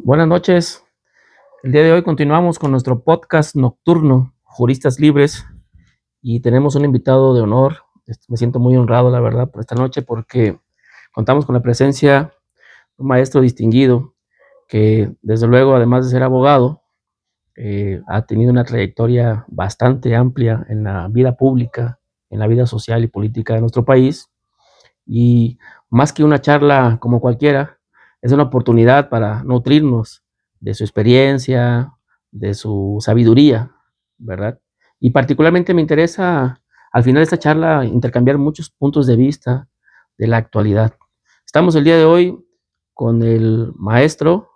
Buenas noches. El día de hoy continuamos con nuestro podcast nocturno, Juristas Libres, y tenemos un invitado de honor. Me siento muy honrado, la verdad, por esta noche, porque contamos con la presencia de un maestro distinguido que, desde luego, además de ser abogado, ha tenido una trayectoria bastante amplia en la vida pública, en la vida social y política de nuestro país. Y más que una charla como cualquiera, es una oportunidad para nutrirnos de su experiencia, de su sabiduría, ¿verdad? Y particularmente me interesa, al final de esta charla, intercambiar muchos puntos de vista de la actualidad. Estamos el día de hoy con el maestro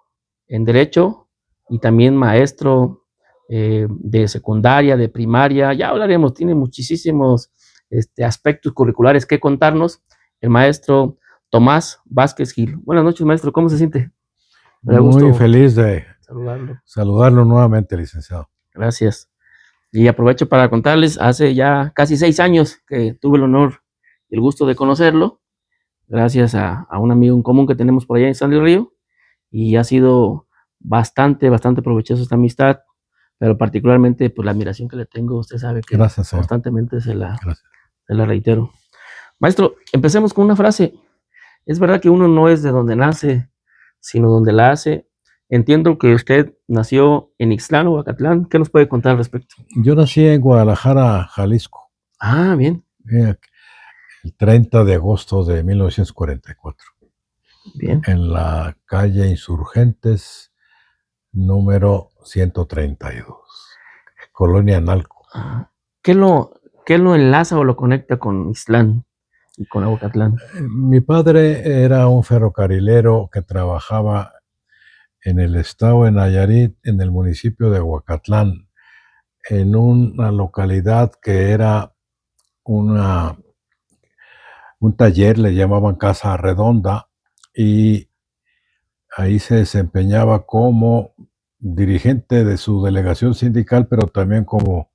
en Derecho y también maestro de secundaria, de primaria. Ya hablaremos, tiene muchísimos aspectos curriculares que contarnos el maestro Tomás Vázquez Gil. Buenas noches, maestro, ¿cómo se siente? Me da Muy gusto feliz de saludarlo nuevamente, licenciado. Gracias. Y aprovecho para contarles, hace ya casi 6 años que tuve el honor y el gusto de conocerlo, gracias a un amigo en común que tenemos por allá en San del Río, y ha sido bastante provechosa esta amistad, pero particularmente, pues, la admiración que le tengo, usted sabe que Gracias, señor. constantemente se Gracias. la reitero. Maestro, empecemos con una frase. Es verdad que uno no es de donde nace, sino donde la hace. Entiendo que usted nació en Ixtlán o Acatlán. ¿Qué nos puede contar al respecto? Yo nací en Guadalajara, Jalisco, Ah, bien, el 30 de agosto de 1944, bien. en la calle Insurgentes, número 132, Colonia Analco. Ah, ¿qué lo enlaza o lo conecta con Ixtlán y con Aguacatlán? Mi padre era un ferrocarrilero que trabajaba en el estado de Nayarit, en el municipio de Aguacatlán, en una localidad que era un taller, le llamaban Casa Redonda, y ahí se desempeñaba como dirigente de su delegación sindical, pero también como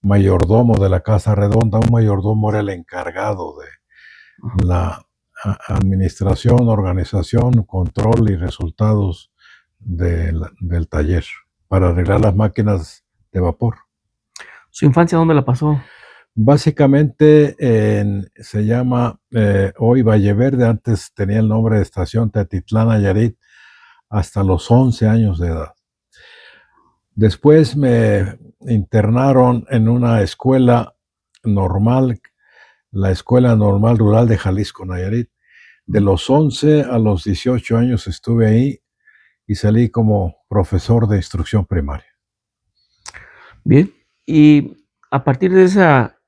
mayordomo de la Casa Redonda. Un mayordomo era el encargado de la administración, organización, control y resultados del taller para arreglar las máquinas de vapor. ¿Su infancia dónde la pasó? Básicamente se llama hoy Valle Verde, antes tenía el nombre de Estación Tetitlán Nayarit, hasta los 11 años de edad. Después me internaron en una escuela normal, la Escuela Normal Rural de Jalisco, Nayarit. De los 11 a los 18 años estuve ahí y salí como profesor de instrucción primaria. Bien. Y a partir de esa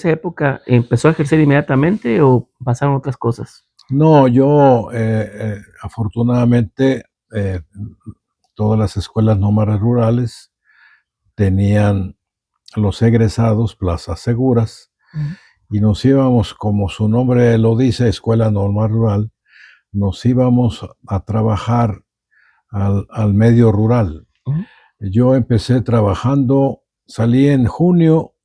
época, ¿empezó a ejercer inmediatamente o pasaron otras cosas? No, yo afortunadamente todas las escuelas nómadas rurales tenían los egresados plazas seguras y nos íbamos, como su nombre lo dice, Escuela Normal Rural, nos íbamos a trabajar al medio rural. Yo empecé trabajando, salí en junio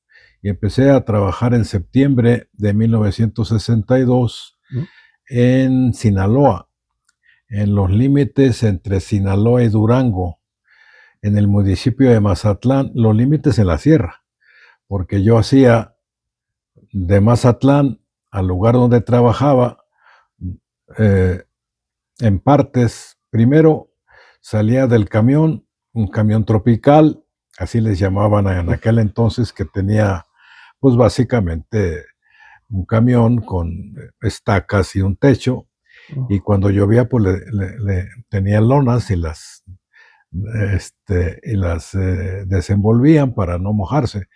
y empecé a trabajar en septiembre de 1962 en Sinaloa, en los límites entre Sinaloa y Durango, en el municipio de Mazatlán, los límites en la sierra, porque yo hacía de Mazatlán al lugar donde trabajaba, en partes. Primero salía del camión, un camión tropical, así les llamaban en aquel entonces, que tenía pues básicamente un camión con estacas y un techo, y cuando llovía pues le tenía lonas y las desenvolvían para no mojarse.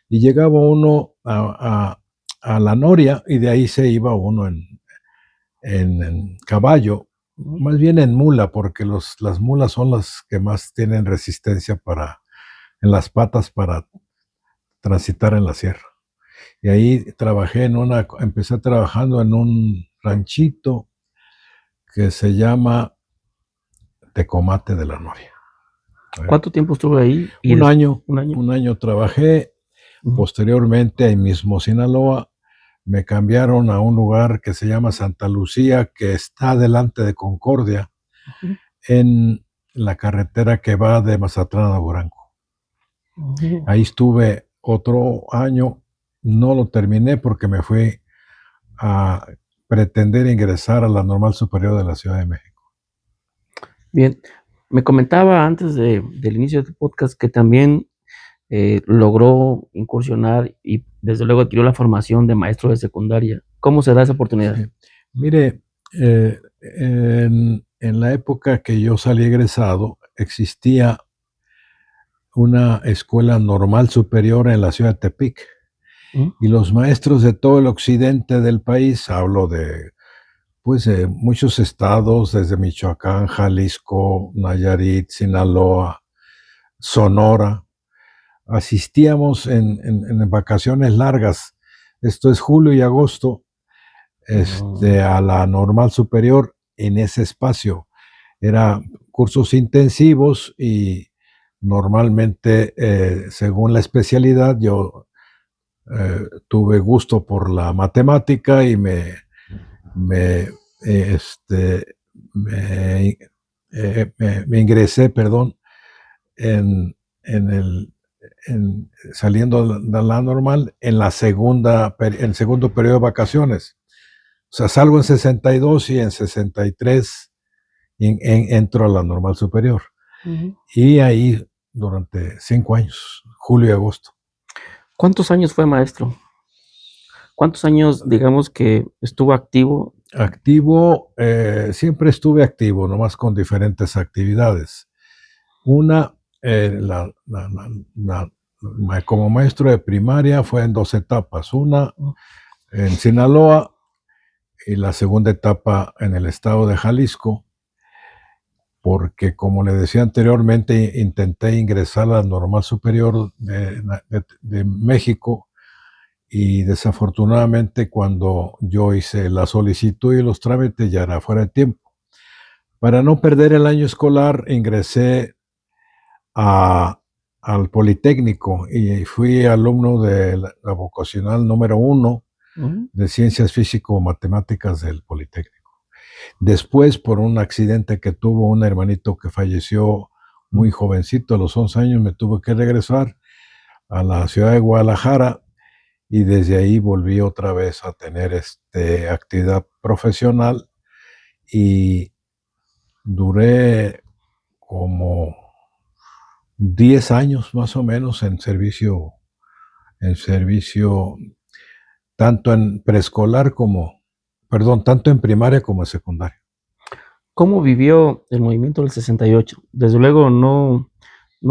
Y llegaba uno a la noria y de ahí se iba uno en caballo, más bien en mula, porque las mulas son las que más tienen resistencia en las patas para transitar en la sierra. Y ahí empecé trabajando en un ranchito que se llama Tecomate de la Noria. ¿Cuánto tiempo estuvo ahí? Un año. Un año. Un año trabajé. Posteriormente, ahí mismo Sinaloa, me cambiaron a un lugar que se llama Santa Lucía, que está delante de Concordia, en la carretera que va de Mazatlán a Durango. Ujú. Ahí estuve otro año, no lo terminé porque me fui a pretender ingresar a la Normal Superior de la Ciudad de México. Bien, me comentaba antes del inicio de tu podcast que también logró incursionar y desde luego adquirió la formación de maestro de secundaria. ¿Cómo se da esa oportunidad? Sí. Mire, en la época que yo salí egresado, existía una escuela normal superior en la ciudad de Tepic. ¿Mm? Y los maestros de todo el occidente del país, hablo de pues de muchos estados, desde Michoacán, Jalisco, Nayarit, Sinaloa, Sonora, asistíamos en vacaciones largas, esto es julio y agosto, Mm, a la normal superior en ese espacio. Era cursos intensivos y normalmente, según la especialidad, yo tuve gusto por la matemática y me, este, me, me ingresé, perdón, en, en el, saliendo de la normal en en el segundo periodo de vacaciones. O sea, salgo en 62 y en 63 entro a la normal superior. ujú. Y ahí durante 5 años, julio y agosto. ¿Cuántos años fue maestro? ¿Cuántos años, digamos, que estuvo activo? Activo, siempre estuve activo, nomás con diferentes actividades. Una, como maestro de primaria fue en 2 etapas. Una Mm, en Sinaloa y la segunda etapa en el estado de Jalisco, porque como le decía anteriormente, intenté ingresar a la Normal Superior de México y desafortunadamente cuando yo hice la solicitud y los trámites ya era fuera de tiempo. Para no perder el año escolar, ingresé a, al Politécnico y fui alumno de la vocacional número 1 ujú. de Ciencias Físico-Matemáticas del Politécnico. Después, por un accidente que tuvo un hermanito que falleció muy jovencito, a los 11 años, me tuve que regresar a la ciudad de Guadalajara y desde ahí volví otra vez a tener actividad profesional y duré como 10 años más o menos en servicio tanto en preescolar como, perdón, tanto en primaria como en secundaria. ¿Cómo vivió el movimiento del 68? Desde luego no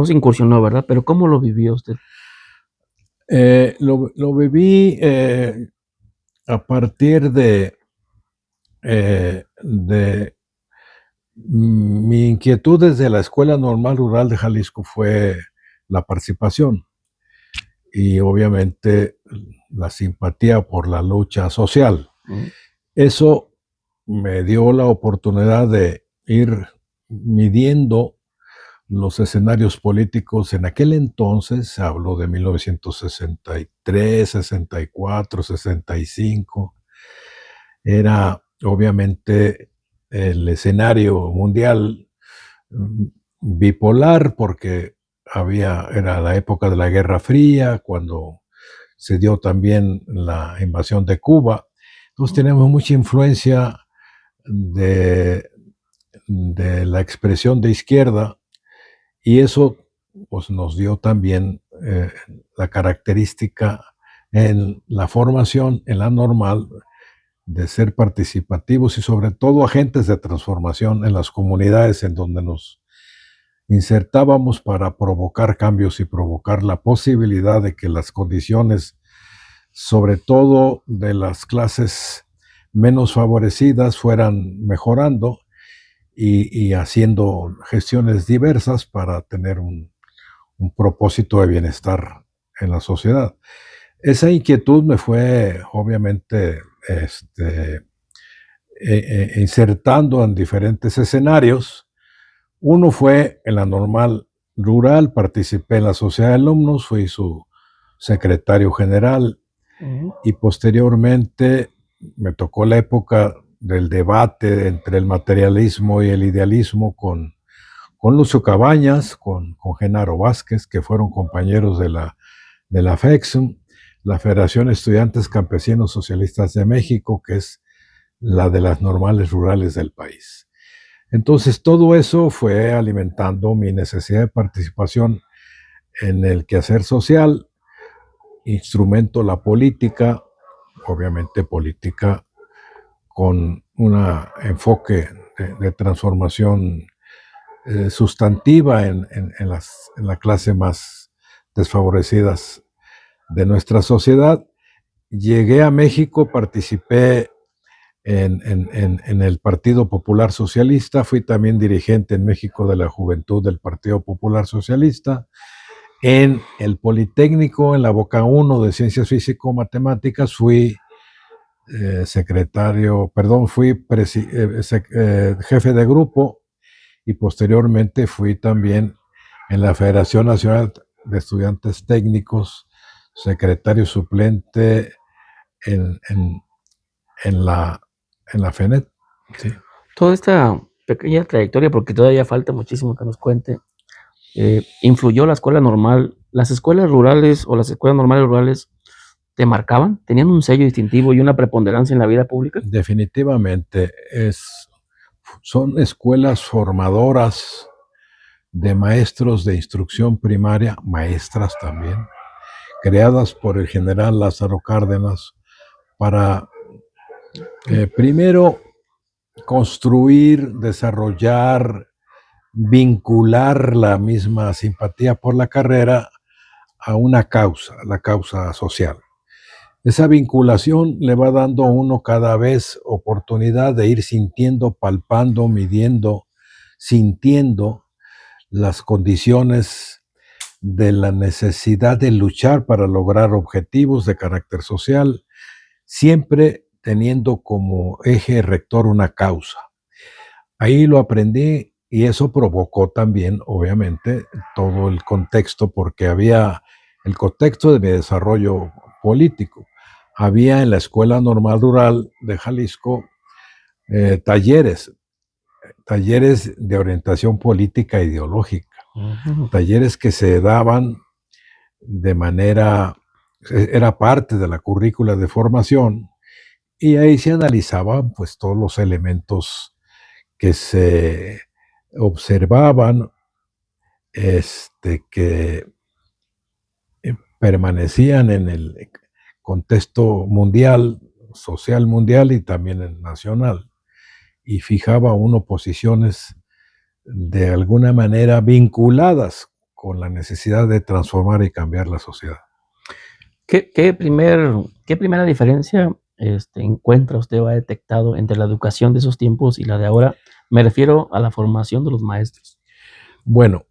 se incursionó, ¿verdad? Pero ¿cómo lo vivió usted? Lo viví a partir de mi inquietud desde la Escuela Normal Rural de Jalisco fue la participación y obviamente la simpatía por la lucha social. Mm, Eso me dio la oportunidad de ir midiendo los escenarios políticos en aquel entonces, hablo de 1963, 64, 65, era obviamente el escenario mundial mm, bipolar porque era la época de la Guerra Fría, cuando se dio también la invasión de Cuba. Entonces mm. tenemos mucha influencia de, de la expresión de izquierda y eso pues, nos dio también la característica en la formación, en la normal, de ser participativos y sobre todo agentes de transformación en las comunidades en donde nos insertábamos para provocar cambios y provocar la posibilidad de que las condiciones, sobre todo de las clases menos favorecidas, fueran mejorando y haciendo gestiones diversas para tener un propósito de bienestar en la sociedad. Esa inquietud me fue, obviamente, insertando en diferentes escenarios. Uno fue en la normal rural, participé en la sociedad de alumnos, fui su secretario general Ujú. y posteriormente me tocó la época del debate entre el materialismo y el idealismo con Lucio Cabañas, con Genaro Vázquez, que fueron compañeros de la FEXUM, la Federación de Estudiantes Campesinos Socialistas de México, que es la de las normales rurales del país. Entonces, todo eso fue alimentando mi necesidad de participación en el quehacer social, instrumento la política, obviamente política con un enfoque de transformación sustantiva en la clase más desfavorecidas de nuestra sociedad. Llegué a México, participé en el Partido Popular Socialista, fui también dirigente en México de la Juventud del Partido Popular Socialista, en el Politécnico, en la Boca 1 de Ciencias Físico-Matemáticas, fui jefe de grupo y posteriormente fui también en la Federación Nacional de Estudiantes Técnicos, secretario suplente en la FENET. Sí. Toda esta pequeña trayectoria, porque todavía falta muchísimo que nos cuente, influyó la escuela normal. ¿Las escuelas rurales o las escuelas normales rurales te marcaban? ¿Tenían un sello distintivo y una preponderancia en la vida pública? Definitivamente, son escuelas formadoras de maestros de instrucción primaria, maestras también, creadas por el general Lázaro Cárdenas para primero construir, desarrollar, vincular la misma simpatía por la carrera a una causa, la causa social. Esa vinculación le va dando a uno cada vez oportunidad de ir sintiendo, palpando, midiendo, sintiendo las condiciones de la necesidad de luchar para lograr objetivos de carácter social, siempre teniendo como eje rector una causa. Ahí lo aprendí y eso provocó también, obviamente, todo el contexto, porque había el contexto de mi desarrollo político. Había en la Escuela Normal Rural de Jalisco talleres de orientación política e ideológica, talleres que se daban de manera, era parte de la currícula de formación, y ahí se analizaban pues todos los elementos que se observaban, que permanecían en el contexto mundial, social mundial y también el nacional, y fijaba uno posiciones de alguna manera vinculadas con la necesidad de transformar y cambiar la sociedad. ¿Qué primera diferencia encuentra usted o ha detectado entre la educación de esos tiempos y la de ahora? Me refiero a la formación de los maestros. Bueno,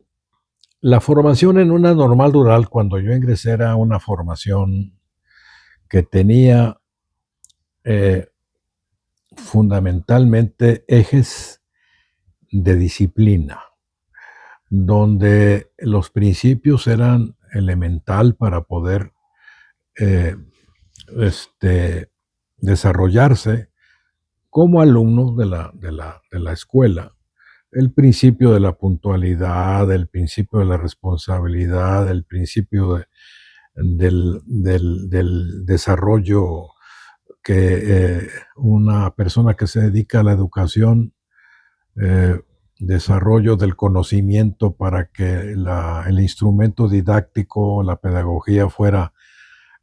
la formación en una normal rural, cuando yo ingresé, era una formación que tenía fundamentalmente ejes de disciplina, donde los principios eran elemental para poder desarrollarse como alumno de la escuela. El principio de la puntualidad, el principio de la responsabilidad, el principio del desarrollo que una persona que se dedica a la educación, desarrollo del conocimiento para que el instrumento didáctico, la pedagogía fuera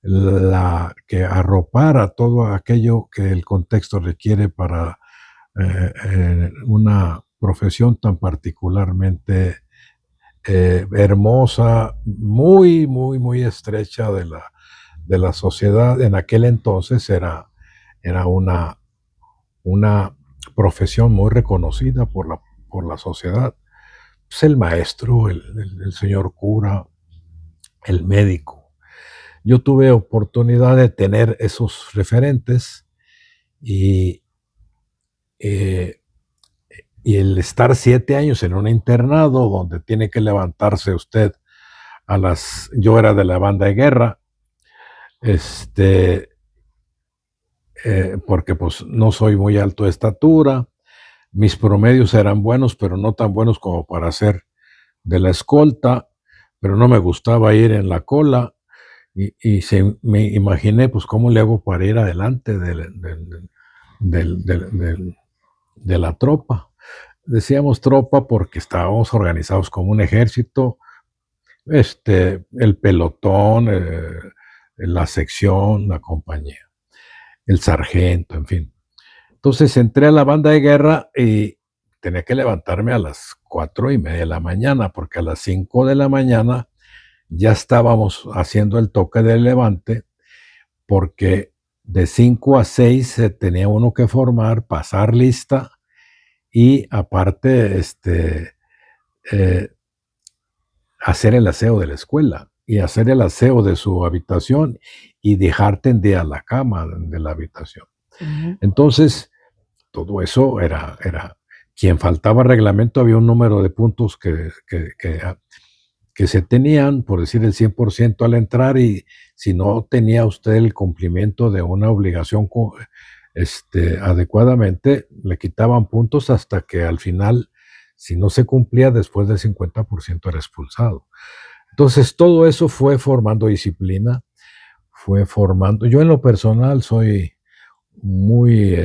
la que arropara todo aquello que el contexto requiere para una profesión tan particularmente hermosa, muy, muy, muy estrecha de la sociedad. En aquel entonces era una profesión muy reconocida por la sociedad. Pues el maestro, el señor cura, el médico. Yo tuve oportunidad de tener esos referentes y el estar 7 años en un internado donde tiene que levantarse usted yo era de la banda de guerra, porque pues no soy muy alto de estatura, mis promedios eran buenos, pero no tan buenos como para ser de la escolta, pero no me gustaba ir en la cola me imaginé, pues, cómo le hago para ir adelante de la tropa. Decíamos tropa porque estábamos organizados como un ejército, el pelotón, la sección, la compañía, el sargento, en fin. Entonces entré a la banda de guerra y tenía que levantarme a las 4:30 de la mañana, porque a las 5 de la mañana ya estábamos haciendo el toque de levante, porque de 5 a 6 se tenía uno que formar, pasar lista y aparte eh, hacer el aseo de la escuela y hacer el aseo de su habitación y dejar tendida la cama de la habitación. Ujú. Entonces, todo eso era quien faltaba reglamento, había un número de puntos que se tenían, por decir el 100% al entrar, y si no tenía usted el cumplimiento de una obligación adecuadamente, le quitaban puntos hasta que al final, si no se cumplía, después del 50% era expulsado. Entonces, todo eso fue formando disciplina, fue formando. Yo en lo personal soy muy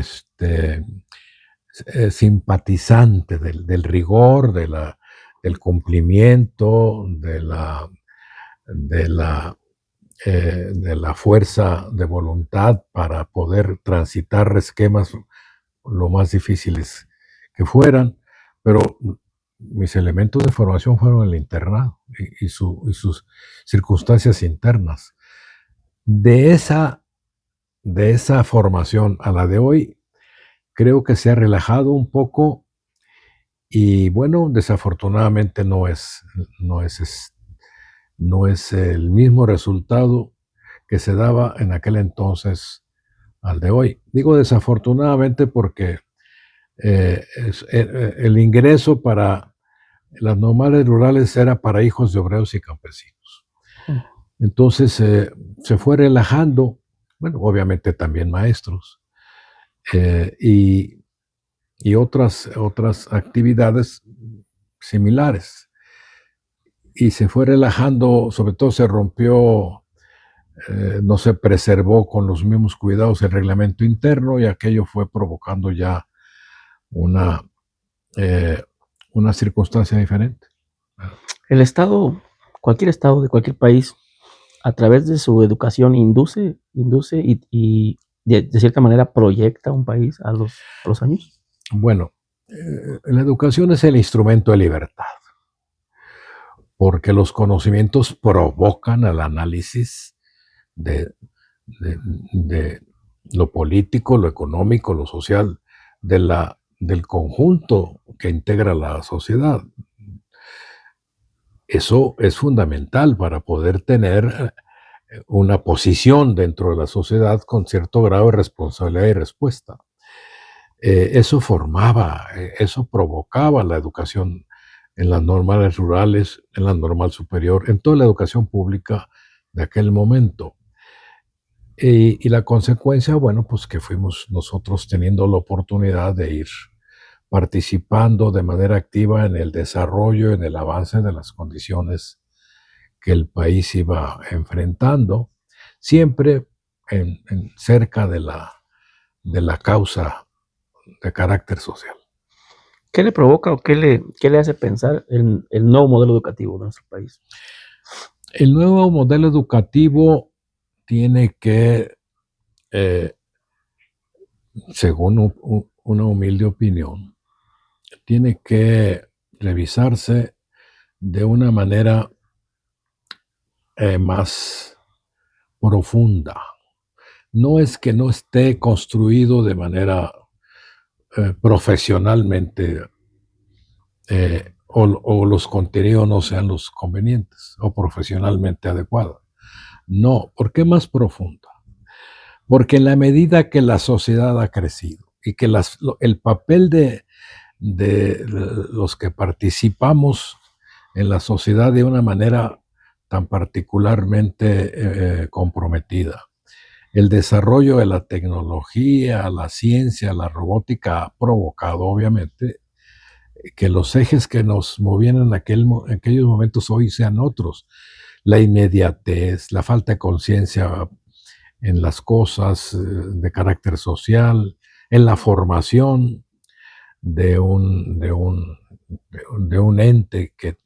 simpatizante del rigor, del cumplimiento, de la, de la fuerza de voluntad para poder transitar esquemas lo más difíciles que fueran, pero mis elementos de formación fueron el internado y sus circunstancias internas. De esa formación a la de hoy, creo que se ha relajado un poco y bueno, desafortunadamente no es el mismo resultado que se daba en aquel entonces al de hoy. Digo desafortunadamente porque el ingreso para las normales rurales era para hijos de obreros y campesinos. Entonces se fue relajando, bueno, obviamente también maestros, y otras actividades similares. Y se fue relajando, sobre todo se rompió, no se preservó con los mismos cuidados el reglamento interno y aquello fue provocando ya una, eh, una circunstancia diferente. El Estado, cualquier Estado de cualquier país, a través de su educación induce y de cierta manera proyecta un país a los años. Bueno, la educación es el instrumento de libertad, porque los conocimientos provocan el análisis de, de lo político, lo económico, lo social, del conjunto que integra la sociedad. Eso es fundamental para poder tener una posición dentro de la sociedad con cierto grado de responsabilidad y respuesta. Eso formaba, eso provocaba la educación en las normales rurales, en la normal superior, en toda la educación pública de aquel momento. Y la consecuencia, bueno, pues que fuimos nosotros teniendo la oportunidad de ir participando de manera activa en el desarrollo, en el avance de las condiciones que el país iba enfrentando, siempre cerca de la causa de carácter social. ¿Qué le provoca o qué le hace pensar el nuevo modelo educativo de nuestro país? El nuevo modelo educativo tiene que, según una humilde opinión, tiene que revisarse de una manera más profunda. No es que no esté construido de manera profesionalmente o los contenidos no sean los convenientes o profesionalmente adecuados. No, ¿por qué más profunda? Porque en la medida que la sociedad ha crecido y que el papel de los que participamos en la sociedad de una manera tan particularmente comprometida El desarrollo de la tecnología, la ciencia, la robótica ha provocado, obviamente, que los ejes que nos movían en aquellos momentos hoy sean otros. La inmediatez, la falta de conciencia en las cosas de carácter social, en la formación de un ente que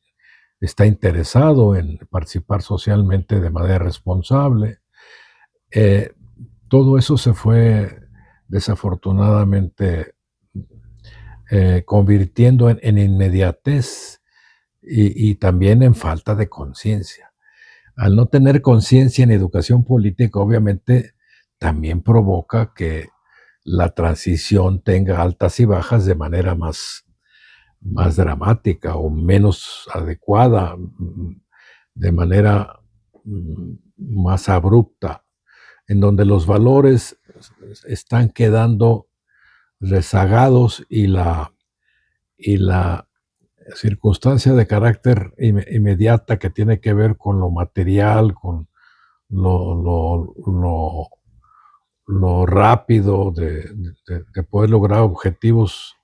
está interesado en participar socialmente de manera responsable. Eh, Todo eso se fue desafortunadamente convirtiendo en inmediatez y también en falta de conciencia. Al no tener conciencia en educación política, obviamente también provoca que la transición tenga altas y bajas de manera más dramática o menos adecuada, de manera más abrupta, en donde los valores están quedando rezagados y la circunstancia de carácter inmediata que tiene que ver con lo material, con lo, lo, lo, lo rápido de poder lograr objetivos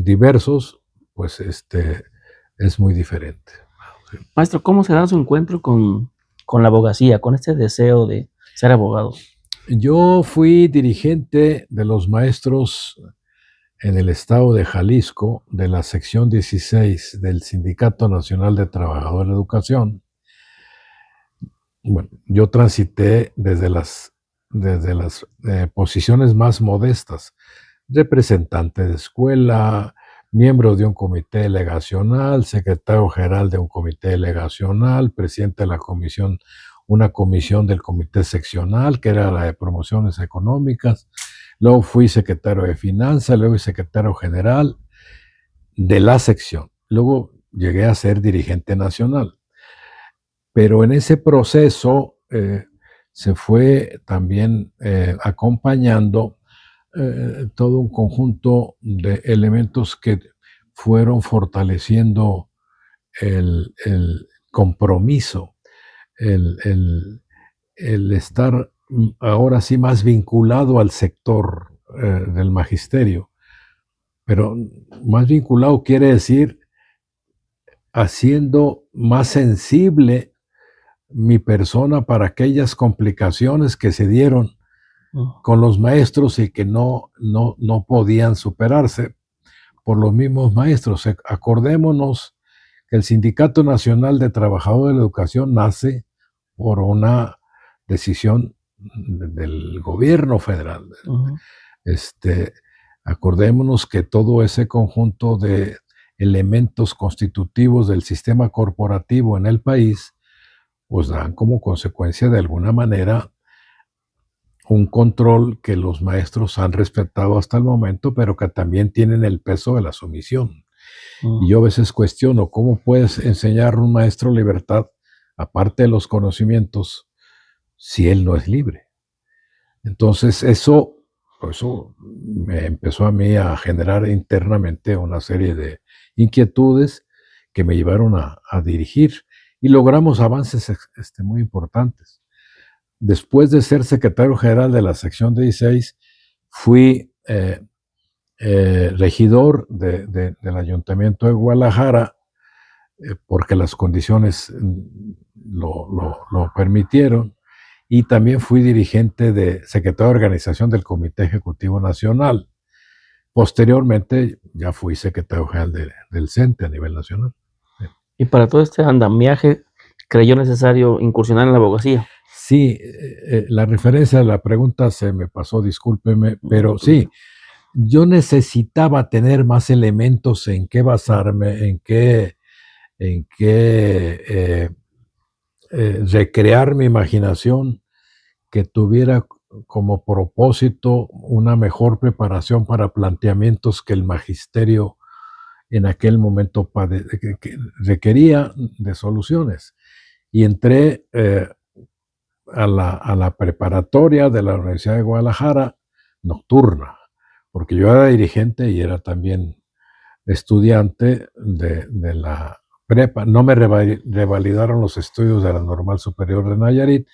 diversos, pues es muy diferente. Maestro, ¿cómo se da su encuentro con la abogacía, con este deseo de ser abogado? Yo fui dirigente de los maestros en el estado de Jalisco, de la sección 16 del Sindicato Nacional de Trabajadores de Educación. Bueno, yo transité desde las posiciones más modestas, representante de escuela, miembro de un comité delegacional, secretario general de un comité delegacional, presidente de la comisión, una comisión del comité seccional, que era la de promociones económicas. Luego fui secretario de finanzas, luego secretario general de la sección. Luego llegué a ser dirigente nacional. Pero en ese proceso se fue también acompañando todo un conjunto de elementos que fueron fortaleciendo el compromiso, el, el, el estar ahora sí más vinculado al sector del magisterio. Pero más vinculado quiere decir haciendo más sensible mi persona para aquellas complicaciones que se dieron con los maestros y que no podían superarse por los mismos maestros. Acordémonos que el Sindicato Nacional de Trabajadores de la Educación nace por una decisión del gobierno federal. Acordémonos que todo ese conjunto de elementos constitutivos del sistema corporativo en el país pues dan como consecuencia de alguna manera un control que los maestros han respetado hasta el momento, pero que también tienen el peso de la sumisión. Y yo a veces cuestiono cómo puedes enseñar a un maestro libertad, aparte de los conocimientos, si él no es libre. Entonces eso me empezó a mí a generar internamente una serie de inquietudes que me llevaron a dirigir y logramos avances muy importantes. Después de ser secretario general de la sección 16, fui regidor del Ayuntamiento de Guadalajara porque las condiciones lo permitieron, y también fui dirigente secretario de organización del Comité Ejecutivo Nacional. Posteriormente ya fui secretario general del CENTE a nivel nacional. Y para todo este andamiaje, ¿creyó necesario incursionar en la abogacía? Sí, la referencia a la pregunta se me pasó, discúlpeme, pero sí, yo necesitaba tener más elementos en qué basarme, en qué recrear mi imaginación que tuviera como propósito una mejor preparación para planteamientos que el magisterio en aquel momento que requería de soluciones. Y entré a la preparatoria de la Universidad de Guadalajara nocturna, porque yo era dirigente y era también estudiante de la prepa. No me revalidaron los estudios de la Normal Superior de Nayarit,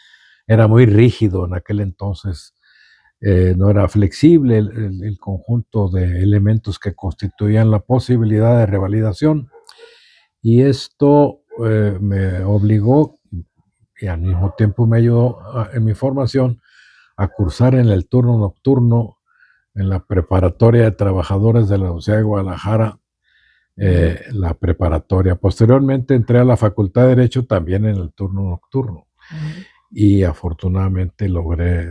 era muy rígido en aquel entonces, no era flexible el conjunto de elementos que constituían la posibilidad de revalidación. Y esto me obligó y al mismo tiempo me ayudó en mi formación a cursar en el turno nocturno en la preparatoria de trabajadores de la Universidad de Guadalajara, la preparatoria. Posteriormente entré a la Facultad de Derecho también en el turno nocturno y afortunadamente logré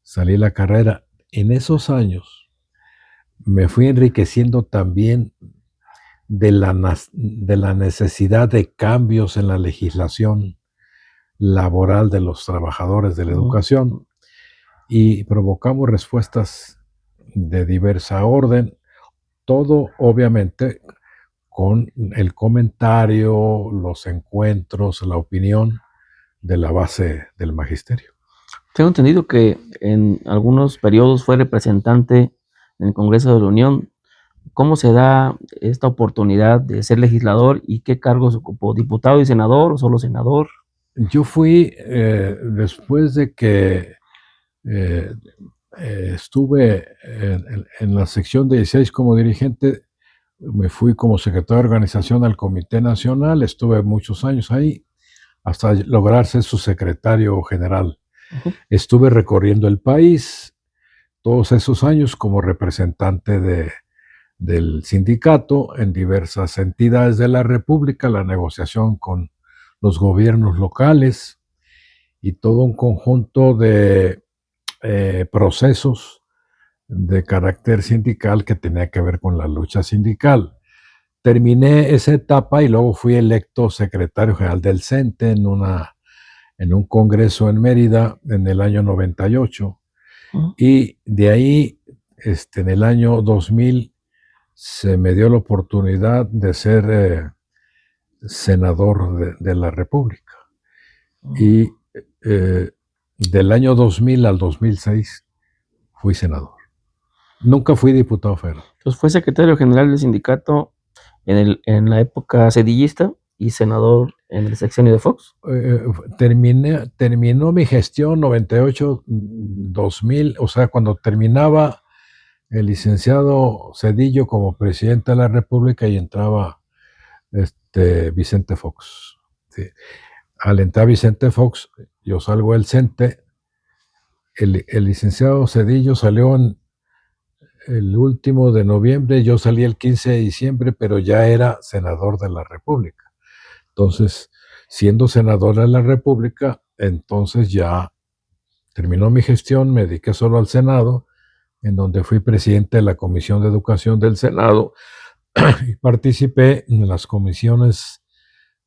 salir la carrera. En esos años me fui enriqueciendo también de la necesidad de cambios en la legislación laboral de los trabajadores de la educación y provocamos respuestas de diversa orden, todo obviamente con el comentario, los encuentros, la opinión de la base del magisterio. Tengo entendido que en algunos periodos fue representante en el Congreso de la Unión. ¿Cómo se da esta oportunidad de ser legislador y qué cargos ocupó? ¿Diputado y senador o solo senador? Yo fui, después de que estuve en la sección 16 como dirigente, me fui como secretario de organización al Comité Nacional, estuve muchos años ahí, hasta lograr ser su secretario general. Estuve recorriendo el país todos esos años como representante del sindicato en diversas entidades de la República, la negociación con los gobiernos locales y todo un conjunto de procesos de carácter sindical que tenía que ver con la lucha sindical. Terminé esa etapa y luego fui electo secretario general del CENTE en un congreso en Mérida en el año 98. Y de ahí, en el año 2000, se me dio la oportunidad de ser senador de la República. Y del año 2000 al 2006 fui senador. Nunca fui diputado federal. Entonces fue secretario general del sindicato en la época cedillista y senador en el sexenio de Fox. Terminó mi gestión 98-2000, o sea, cuando terminaba el licenciado Cedillo como presidente de la República y entraba Vicente Fox. Sí. Al entrar Vicente Fox, yo salgo del CENTE. El licenciado Cedillo salió en el último de noviembre, yo salí el 15 de diciembre, pero ya era senador de la República. Entonces, siendo senador de la República, entonces ya terminó mi gestión, me dediqué solo al Senado, en donde fui presidente de la Comisión de Educación del Senado y participé en las comisiones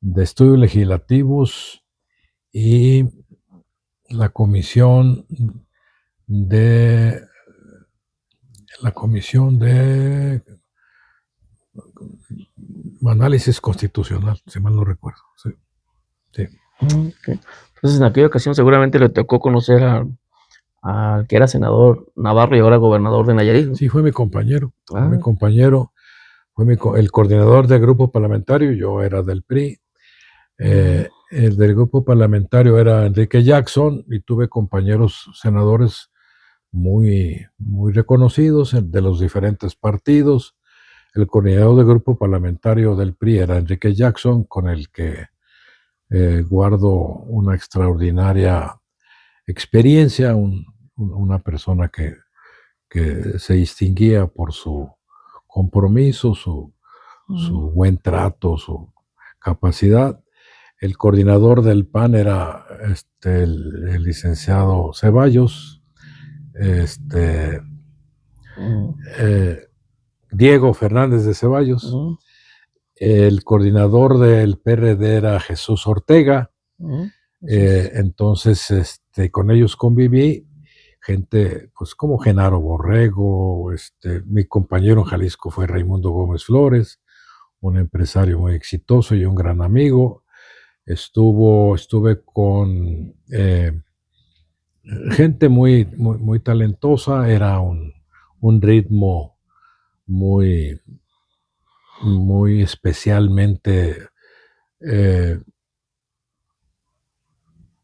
de estudios legislativos y la comisión de análisis constitucional, si mal no recuerdo. Sí. Sí. Okay. Entonces, en aquella ocasión seguramente le tocó conocer al que era senador Navarro y ahora gobernador de Nayarit. Sí, fue mi compañero. Fue mi compañero, el coordinador del grupo parlamentario, yo era del PRI. El del grupo parlamentario era Enrique Jackson y tuve compañeros senadores muy, muy reconocidos de los diferentes partidos. El coordinador del grupo parlamentario del PRI era Enrique Jackson, con el que guardo una extraordinaria experiencia, una persona que se distinguía por su compromiso, su buen trato, su capacidad. El coordinador del PAN era el licenciado Ceballos, Diego Fernández de Ceballos. El coordinador del PRD era Jesús Ortega. Entonces, con ellos conviví. Gente, pues como Genaro Borrego, mi compañero en Jalisco fue Raimundo Gómez Flores, un empresario muy exitoso y un gran amigo. Estuve con gente muy, muy, muy talentosa, era un ritmo muy, muy especialmente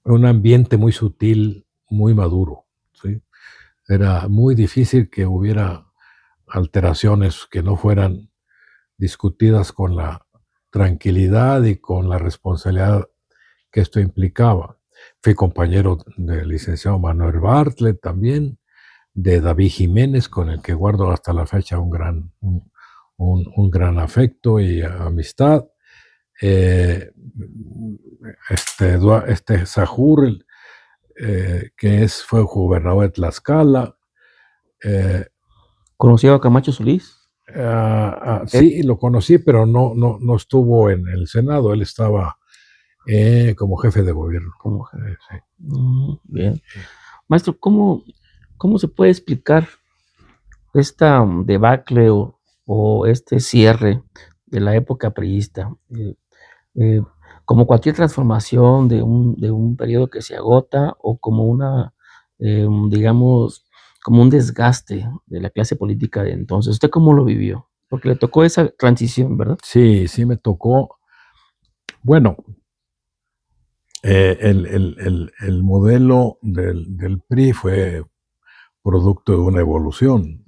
un ambiente muy sutil, muy maduro, ¿sí? Era muy difícil que hubiera alteraciones que no fueran discutidas con la tranquilidad y con la responsabilidad que esto implicaba. Fui compañero del licenciado Manuel Bartlett también, de David Jiménez, con el que guardo hasta la fecha un gran afecto y amistad. Eh, Sahur, fue gobernador de Tlaxcala. Eh, ¿Conoció a Camacho Solís? sí, lo conocí, pero no estuvo en el Senado, él estaba como jefe de gobierno. Como, Sí. bien. Maestro, ¿cómo se puede explicar esta debacle o este cierre de la época priista? Eh, como cualquier transformación de un periodo que se agota o como una, digamos, como un desgaste de la clase política de entonces. ¿Usted cómo lo vivió? Porque le tocó esa transición, ¿verdad? Sí, sí me tocó. Bueno, el modelo del PRI fue producto de una evolución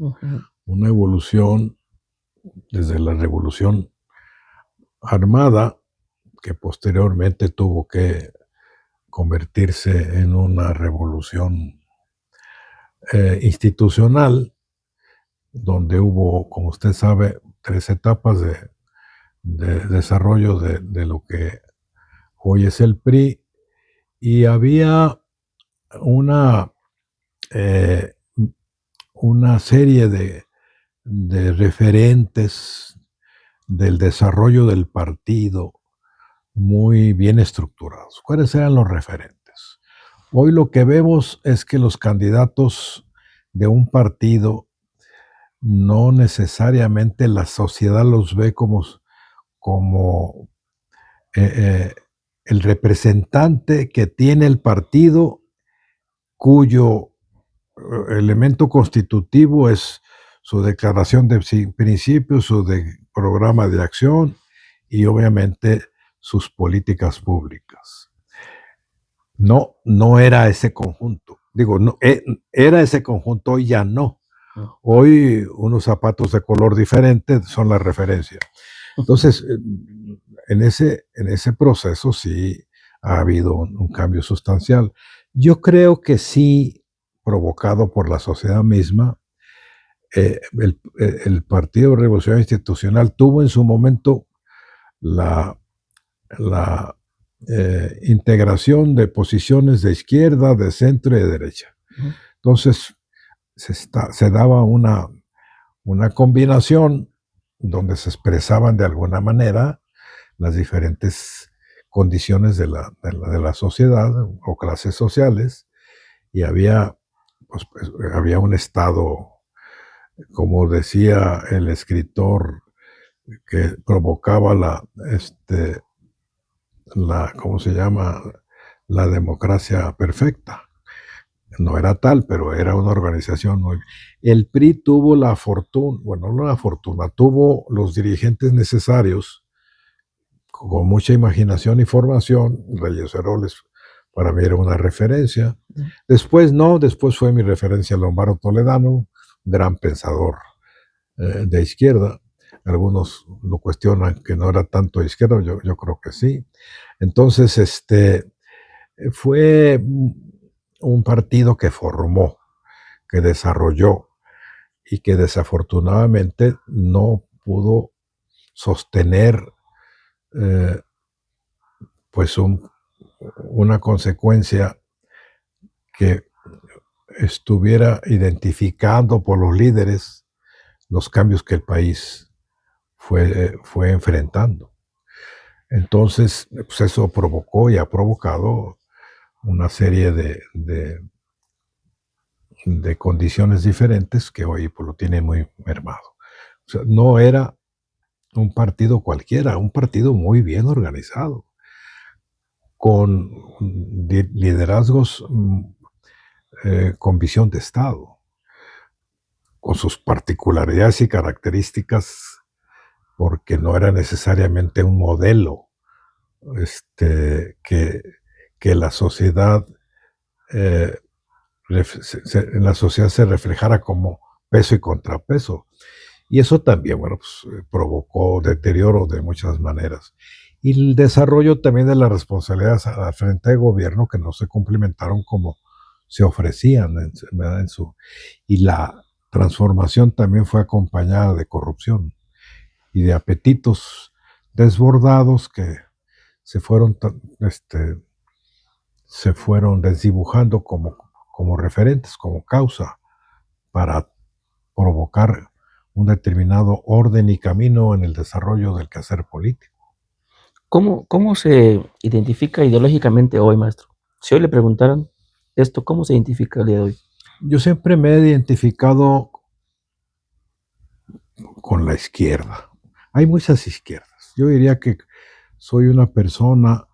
desde la Revolución Armada, que posteriormente tuvo que convertirse en una revolución institucional, donde hubo, como usted sabe, 3 etapas de desarrollo de lo que hoy es el PRI, y había una, eh, una serie de referentes del desarrollo del partido muy bien estructurados. ¿Cuáles eran los referentes? Hoy lo que vemos es que los candidatos de un partido no necesariamente la sociedad los ve como el representante que tiene el partido, cuyo elemento constitutivo es su declaración de principios, programa de acción y obviamente sus políticas públicas. No era ese conjunto. Digo, no, era ese conjunto, hoy ya no. Hoy unos zapatos de color diferente son la referencia. Entonces, en ese proceso sí ha habido un cambio sustancial. Yo creo que sí, provocado por la sociedad misma, el Partido Revolucionario Institucional tuvo en su momento la integración de posiciones de izquierda, de centro y de derecha. Entonces, se daba una combinación donde se expresaban de alguna manera las diferentes condiciones de la sociedad o clases sociales, y había un estado, como decía el escritor, que provocaba ¿cómo se llama? La democracia perfecta. No era tal, pero era una organización muy... El PRI tuvo la fortuna, bueno, no la fortuna, tuvo los dirigentes necesarios, con mucha imaginación y formación. Reyes Heroles para mí era una referencia. Después fue mi referencia Lombardo Toledano, un gran pensador de izquierda. Algunos lo cuestionan que no era tanto de izquierda, yo creo que sí. Entonces, fue un partido que formó, que desarrolló y que desafortunadamente no pudo sostener pues una consecuencia que estuviera identificando por los líderes los cambios que el país fue enfrentando. Entonces, pues eso provocó y ha provocado una serie de condiciones diferentes que hoy pues, lo tiene muy mermado. O sea, no era un partido cualquiera, un partido muy bien organizado, con liderazgos con visión de Estado, con sus particularidades y características, porque no era necesariamente un modelo que que la sociedad, en la sociedad se reflejara como peso y contrapeso. Y eso también, bueno, pues, provocó deterioro de muchas maneras. Y el desarrollo también de las responsabilidades al frente de gobierno que no se cumplimentaron como se ofrecían, ¿verdad? Y la transformación también fue acompañada de corrupción y de apetitos desbordados que se fueron, se fueron desdibujando como referentes, como causa para provocar un determinado orden y camino en el desarrollo del quehacer político. ¿Cómo se identifica ideológicamente hoy, maestro? Si hoy le preguntaran esto, ¿cómo se identifica el día de hoy? Yo siempre me he identificado con la izquierda. Hay muchas izquierdas. Yo diría que soy una persona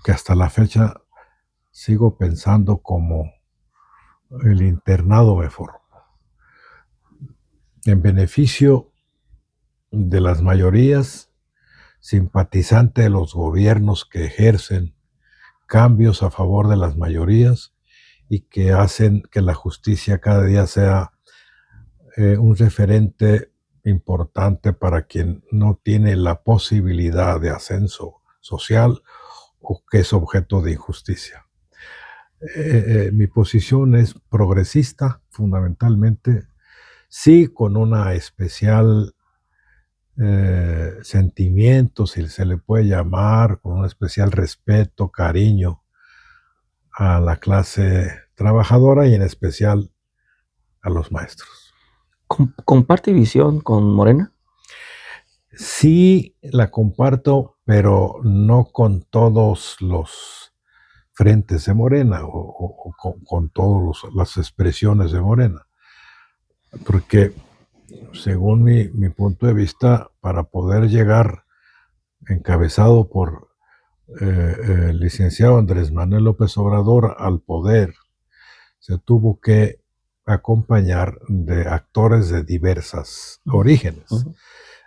que hasta la fecha sigo pensando como el internado me formó. En beneficio de las mayorías, simpatizante de los gobiernos que ejercen cambios a favor de las mayorías y que hacen que la justicia cada día sea un referente importante para quien no tiene la posibilidad de ascenso social o que es objeto de injusticia. Mi posición es progresista, fundamentalmente, sí con una especial sentimiento, si se le puede llamar, con un especial respeto, cariño a la clase trabajadora y en especial a los maestros. ¿Comparte visión con Morena? Sí la comparto, pero no con todos los frentes de Morena o con todas las expresiones de Morena, porque según mi punto de vista, para poder llegar encabezado por el licenciado Andrés Manuel López Obrador al poder, se tuvo que acompañar de actores de diversas orígenes.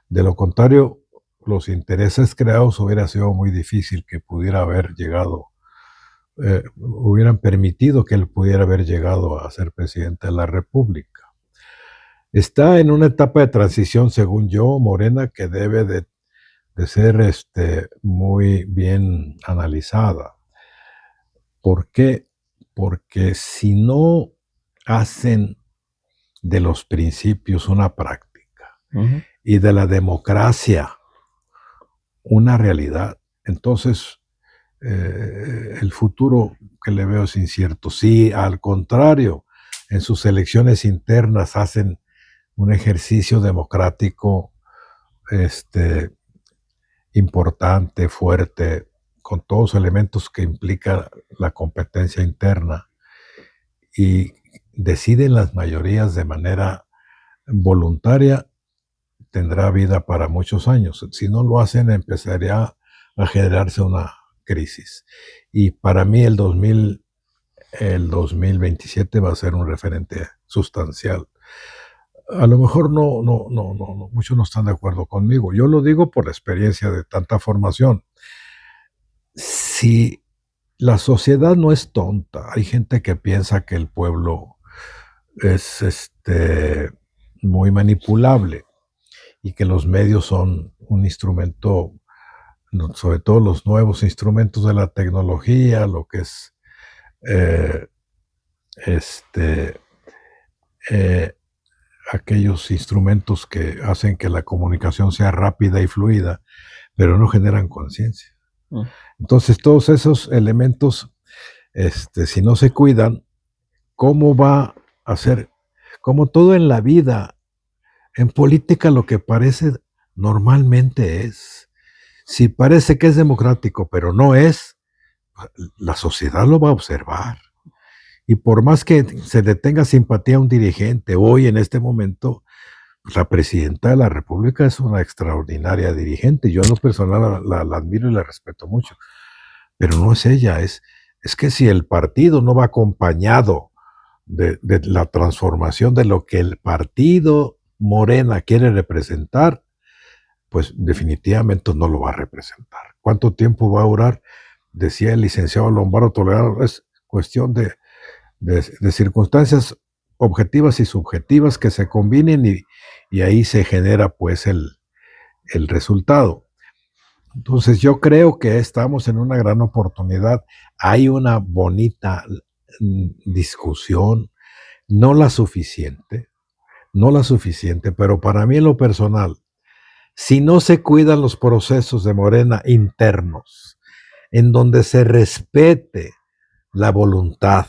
De lo contrario, los intereses creados hubiera sido muy difícil que pudiera haber llegado, hubieran permitido que él pudiera haber llegado a ser presidente de la República. Está en una etapa de transición, según yo, Morena, que debe de ser muy bien analizada. ¿Por qué? Porque si no hacen de los principios una práctica y de la democracia una realidad, entonces el futuro que le veo es incierto. Si al contrario, en sus elecciones internas hacen un ejercicio democrático importante, fuerte, con todos los elementos que implica la competencia interna y deciden las mayorías de manera voluntaria, tendrá vida para muchos años. Si no lo hacen, empezaría a generarse una crisis. Y para mí el 2027 va a ser un referente sustancial. A lo mejor no, muchos no están de acuerdo conmigo. Yo lo digo por la experiencia de tanta formación. Si la sociedad no es tonta, hay gente que piensa que el pueblo es muy manipulable y que los medios son un instrumento, sobre todo los nuevos instrumentos de la tecnología, lo que es aquellos instrumentos que hacen que la comunicación sea rápida y fluida, pero no generan conciencia. Entonces, todos esos elementos, si no se cuidan, ¿cómo va a ser? Como todo en la vida, en política lo que parece normalmente es. Si parece que es democrático, pero no es, la sociedad lo va a observar. Y por más que se le tenga simpatía a un dirigente, hoy en este momento, la presidenta de la República es una extraordinaria dirigente. Yo en lo personal la admiro y la respeto mucho. Pero no es ella, es que si el partido no va acompañado de la transformación de lo que el partido Morena quiere representar, pues definitivamente no lo va a representar. ¿Cuánto tiempo va a durar? decía el licenciado Lombardo Toledano, es cuestión de circunstancias objetivas y subjetivas que se combinen y ahí se genera pues el resultado. Entonces yo creo que estamos en una gran oportunidad. Hay una bonita discusión, no la suficiente, pero para mí en lo personal, si no se cuidan los procesos de Morena internos, en donde se respete la voluntad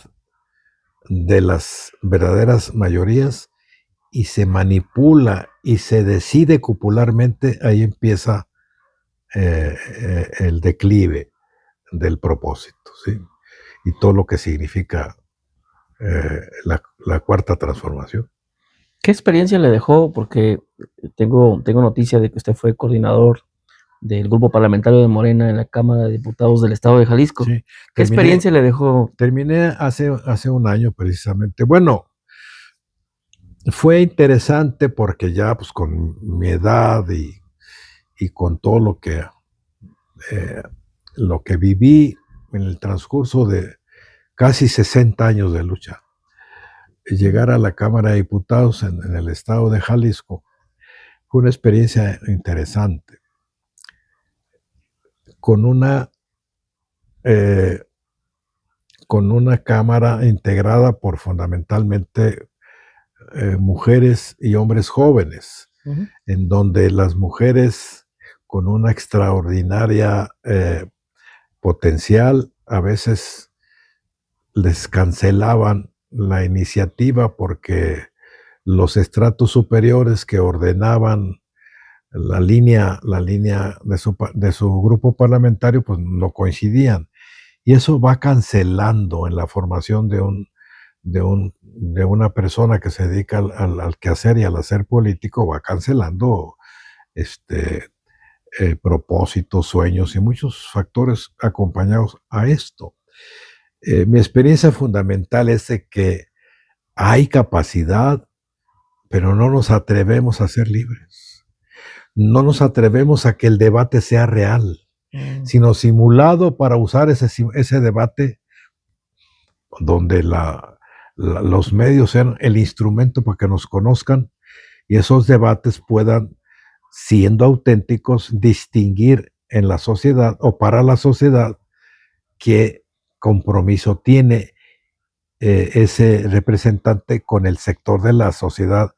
de las verdaderas mayorías y se manipula y se decide cupularmente, ahí empieza el declive del propósito, ¿sí? Y todo lo que significa la cuarta transformación. ¿Qué experiencia le dejó? Porque tengo noticia de que usted fue coordinador del grupo parlamentario de Morena en la Cámara de Diputados del Estado de Jalisco. Sí, ¿Qué experiencia le dejó? Terminé hace un año precisamente. Bueno, fue interesante porque ya pues con mi edad y con todo lo que viví en el transcurso de casi 60 años de lucha, llegar a la Cámara de Diputados en el estado de Jalisco fue una experiencia interesante, con una cámara integrada por fundamentalmente mujeres y hombres jóvenes, en donde las mujeres con una extraordinaria potencial a veces les cancelaban la iniciativa porque los estratos superiores que ordenaban la línea de su grupo parlamentario pues no coincidían. Y eso va cancelando en la formación de una persona que se dedica al quehacer y al hacer político, va cancelando propósitos, sueños y muchos factores acompañados a esto. Mi experiencia fundamental es de que hay capacidad, pero no nos atrevemos a ser libres. No nos atrevemos a que el debate sea real, sino simulado para usar ese debate donde los medios sean el instrumento para que nos conozcan y esos debates puedan, siendo auténticos, distinguir en la sociedad o para la sociedad qué compromiso tiene ese representante con el sector de la sociedad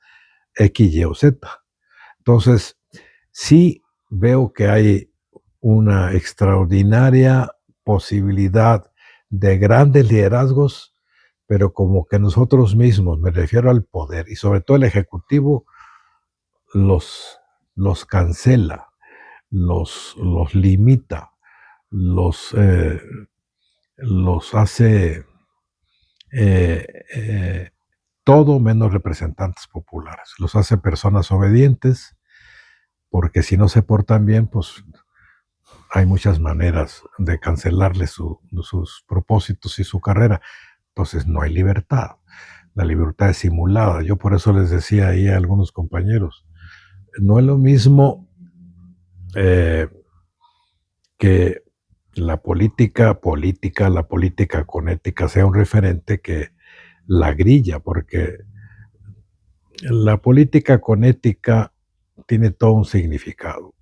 X, Y o Z. Entonces, sí veo que hay una extraordinaria posibilidad de grandes liderazgos, pero como que nosotros mismos, me refiero al poder y sobre todo el Ejecutivo, los cancela, los limita, los hace todo menos representantes populares, los hace personas obedientes, porque si no se portan bien, pues hay muchas maneras de cancelarle sus propósitos y su carrera. Entonces no hay libertad. La libertad es simulada. Yo por eso les decía ahí a algunos compañeros, no es lo mismo que la política con ética sea un referente que la grilla, porque la política con ética tiene todo un significado.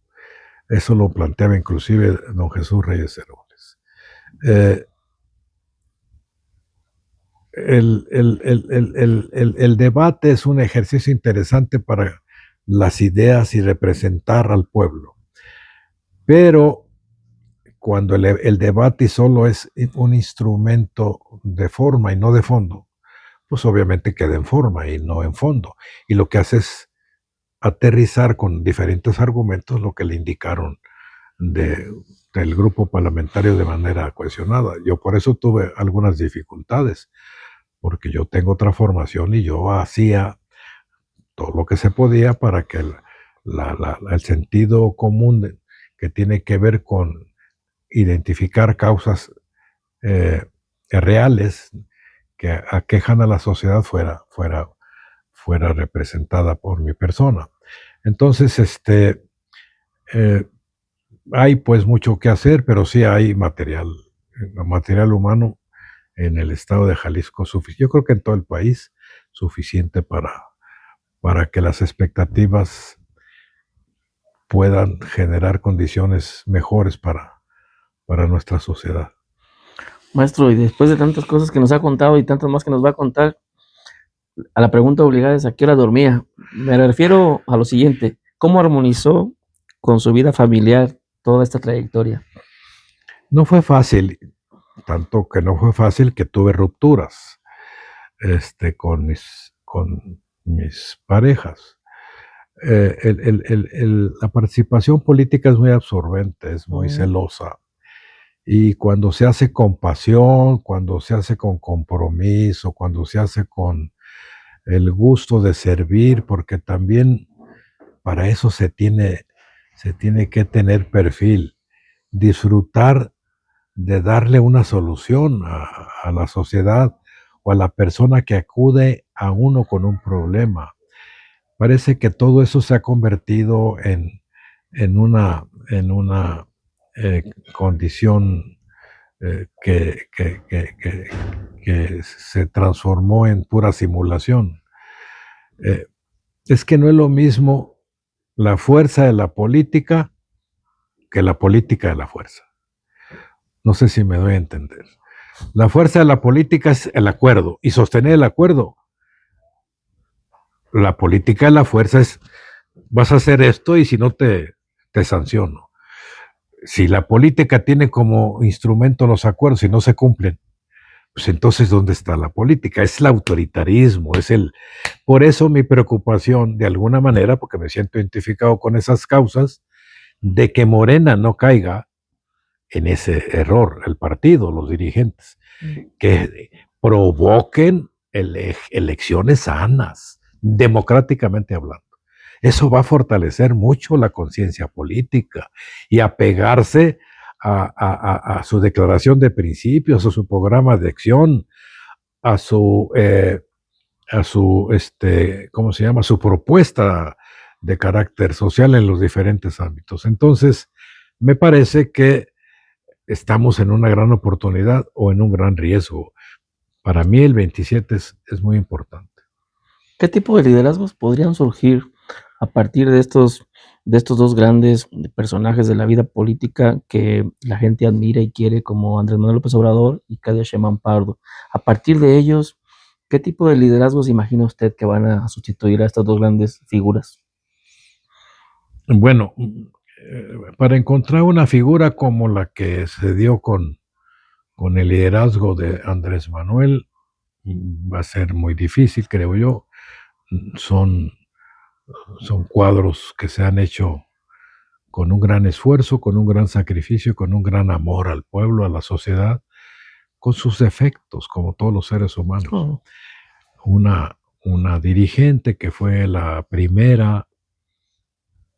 Eso lo planteaba inclusive don Jesús Reyes Heroles. El debate es un ejercicio interesante para las ideas y representar al pueblo, pero cuando el debate solo es un instrumento de forma y no de fondo, pues obviamente queda en forma y no en fondo. Y lo que hace es aterrizar con diferentes argumentos lo que le indicaron del grupo parlamentario de manera cohesionada. Yo por eso tuve algunas dificultades, porque yo tengo otra formación y yo hacía todo lo que se podía para que el sentido común que tiene que ver con identificar causas reales que aquejan a la sociedad fuera representada por mi persona. Entonces, hay pues mucho que hacer, pero sí hay material material humano en el estado de Jalisco, yo creo que en todo el país, suficiente para que las expectativas puedan generar condiciones mejores para nuestra sociedad. Maestro, y después de tantas cosas que nos ha contado y tantas más que nos va a contar, a la pregunta obligada es: ¿a qué hora dormía? Me refiero a lo siguiente: ¿cómo armonizó con su vida familiar toda esta trayectoria? No fue fácil, tanto que no fue fácil que tuve rupturas con mis parejas. La participación política es muy absorbente, es muy celosa. Y cuando se hace con pasión, cuando se hace con compromiso, cuando se hace con el gusto de servir, porque también para eso se tiene que tener perfil, disfrutar de darle una solución a la sociedad o a la persona que acude a uno con un problema. Parece que todo eso se ha convertido en una condición que se transformó en pura simulación. Es que no es lo mismo la fuerza de la política que la política de la fuerza. No sé si me doy a entender. La fuerza de la política es el acuerdo y sostener el acuerdo. La política de la fuerza es: vas a hacer esto y si no te sanciono. Si la política tiene como instrumento los acuerdos y no se cumplen, pues entonces ¿dónde está la política? Es el autoritarismo, por eso mi preocupación de alguna manera, porque me siento identificado con esas causas, de que Morena no caiga en ese error, el partido, los dirigentes, que provoquen elecciones sanas, democráticamente hablando. Eso va a fortalecer mucho la conciencia política y apegarse a su declaración de principios, a su programa de acción, a su, ¿cómo se llama? Su propuesta de carácter social en los diferentes ámbitos. Entonces, me parece que estamos en una gran oportunidad o en un gran riesgo. Para mí el 27 es muy importante. ¿Qué tipo de liderazgos podrían surgir a partir de estos dos grandes personajes de la vida política que la gente admira y quiere, como Andrés Manuel López Obrador y Claudia Sheinbaum Pardo? A partir de ellos, ¿qué tipo de liderazgos imagina usted que van a sustituir a estas dos grandes figuras? Bueno, para encontrar una figura como la que se dio con el liderazgo de Andrés Manuel, va a ser muy difícil, creo yo. Son cuadros que se han hecho con un gran esfuerzo, con un gran sacrificio, con un gran amor al pueblo, a la sociedad, con sus defectos, como todos los seres humanos. Oh. Una dirigente que fue la primera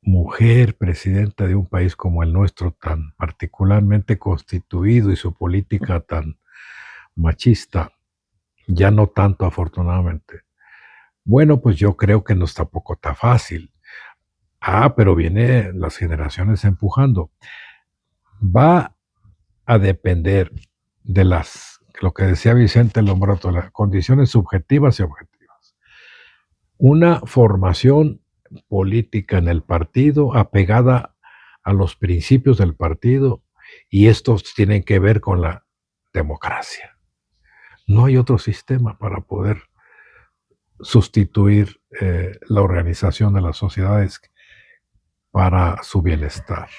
mujer presidenta de un país como el nuestro, tan particularmente constituido, y su política tan machista, ya no tanto afortunadamente. Bueno, pues yo creo que no está tampoco tan fácil. Pero viene las generaciones empujando. Va a depender de lo que decía Vicente Lombrato, las condiciones subjetivas y objetivas. Una formación política en el partido apegada a los principios del partido, y estos tienen que ver con la democracia. No hay otro sistema para poder sustituir la organización de las sociedades para su bienestar.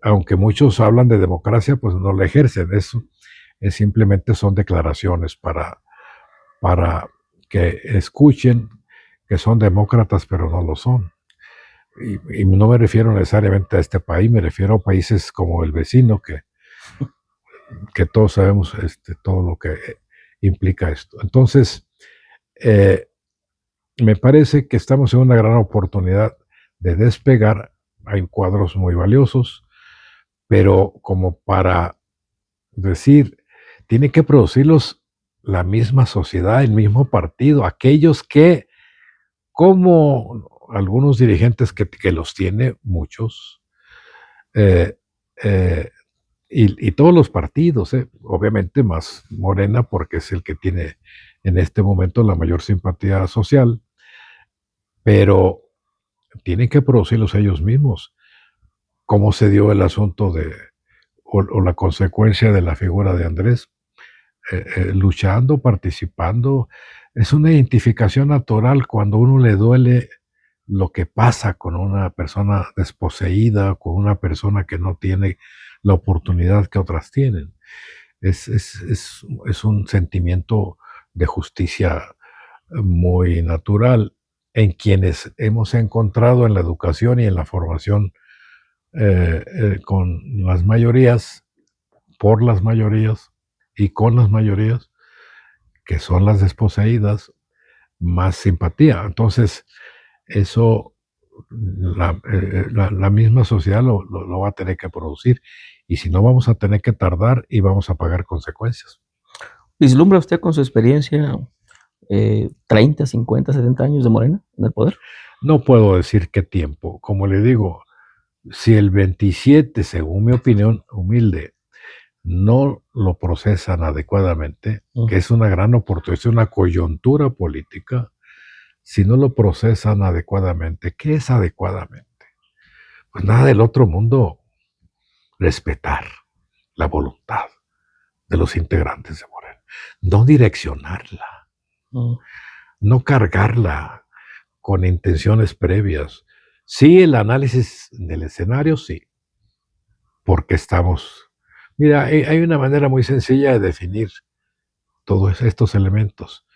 Aunque muchos hablan de democracia, pues no la ejercen. Eso simplemente son declaraciones para que escuchen que son demócratas, pero no lo son. Y no me refiero necesariamente a este país, me refiero a países como el vecino, que todos sabemos todo lo que implica esto. Entonces, me parece que estamos en una gran oportunidad de despegar. Hay cuadros muy valiosos, pero como para decir, tiene que producirlos la misma sociedad, el mismo partido, aquellos que, como algunos dirigentes que los tiene muchos, y todos los partidos, obviamente más Morena porque es el que tiene en este momento la mayor simpatía social, pero tienen que producirlos ellos mismos. ¿Cómo se dio el asunto o la consecuencia de la figura de Andrés? Luchando, participando. Es una identificación natural cuando a uno le duele lo que pasa con una persona desposeída, con una persona que no tiene la oportunidad que otras tienen. Es un sentimiento de justicia muy natural en quienes hemos encontrado en la educación y en la formación con las mayorías, por las mayorías y con las mayorías, que son las desposeídas, más simpatía. Entonces, eso la misma sociedad lo va a tener que producir. Y si no, vamos a tener que tardar y vamos a pagar consecuencias. ¿Vislumbra usted con su experiencia 30, 50, 70 años de Morena en el poder? No puedo decir qué tiempo. Como le digo, si el 27, según mi opinión humilde, no lo procesan adecuadamente, que es una gran oportunidad, es una coyuntura política, si no lo procesan adecuadamente, ¿qué es adecuadamente? Pues nada del otro mundo, respetar la voluntad de los integrantes de Morena, no direccionarla, no cargarla con intenciones previas. Sí, el análisis del escenario, sí, porque estamos... Mira, hay una manera muy sencilla de definir todos estos elementos.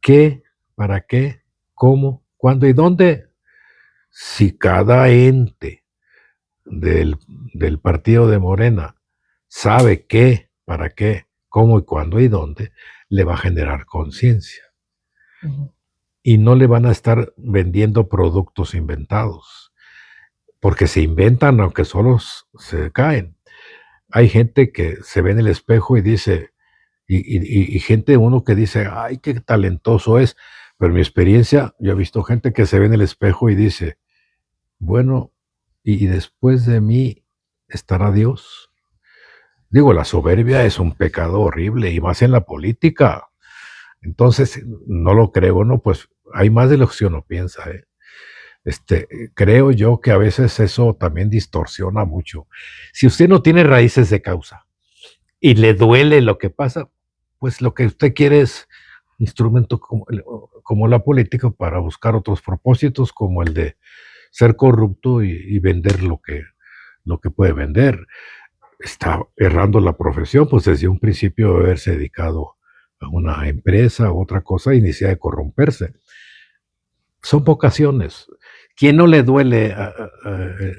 ¿Qué? ¿Para qué? ¿Cómo? ¿Cuándo y dónde? Si cada ente del partido de Morena sabe qué, para qué, cómo y cuándo y dónde, le va a generar conciencia. Y no le van a estar vendiendo productos inventados, porque se inventan aunque solos se caen. Hay gente que se ve en el espejo y dice, y gente uno que dice, ay, qué talentoso es, pero en mi experiencia, yo he visto gente que se ve en el espejo y dice, bueno, y después de mí estará Dios. Digo, la soberbia es un pecado horrible y más en la política. Entonces, no lo creo, ¿no? Pues hay más de lo que uno piensa, ¿eh? Creo yo que a veces eso también distorsiona mucho. Si usted no tiene raíces de causa y le duele lo que pasa, pues lo que usted quiere es instrumento como la política para buscar otros propósitos, como el de ser corrupto y vender lo que puede vender. Está errando la profesión, pues desde un principio de haberse dedicado a una empresa u otra cosa, inicia de corromperse. Son vocaciones. ¿Quién no le duele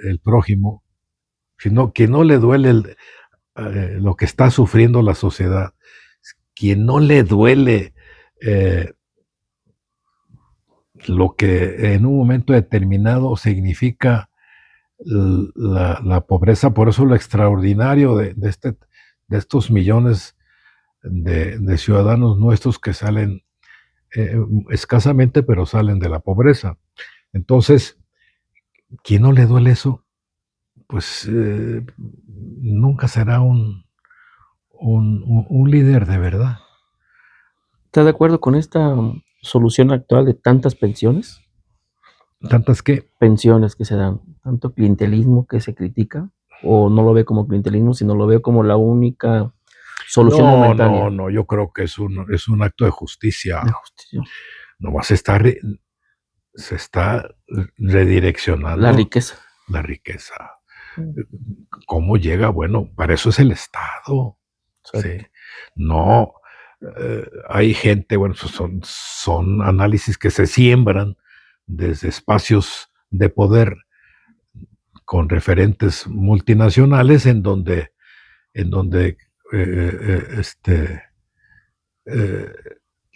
el prójimo? Quien no le duele lo que está sufriendo la sociedad, quien no le duele lo que en un momento determinado significa la pobreza. Por eso lo extraordinario de estos millones de ciudadanos nuestros que salen escasamente, pero salen de la pobreza. Entonces, ¿quién no le duele eso? Pues nunca será un líder de verdad. ¿Está de acuerdo con esta solución actual de tantas pensiones? ¿Tantas qué? Pensiones que se dan, tanto clientelismo que se critica, o no lo ve como clientelismo, sino lo ve como la única solución momentánea. No, yo creo que es un acto de justicia. De justicia. Nomás se está redireccionando La riqueza. la riqueza. ¿Cómo llega? Bueno, para eso es el Estado. ¿Sí? No, hay gente, bueno, son análisis que se siembran desde espacios de poder con referentes multinacionales en donde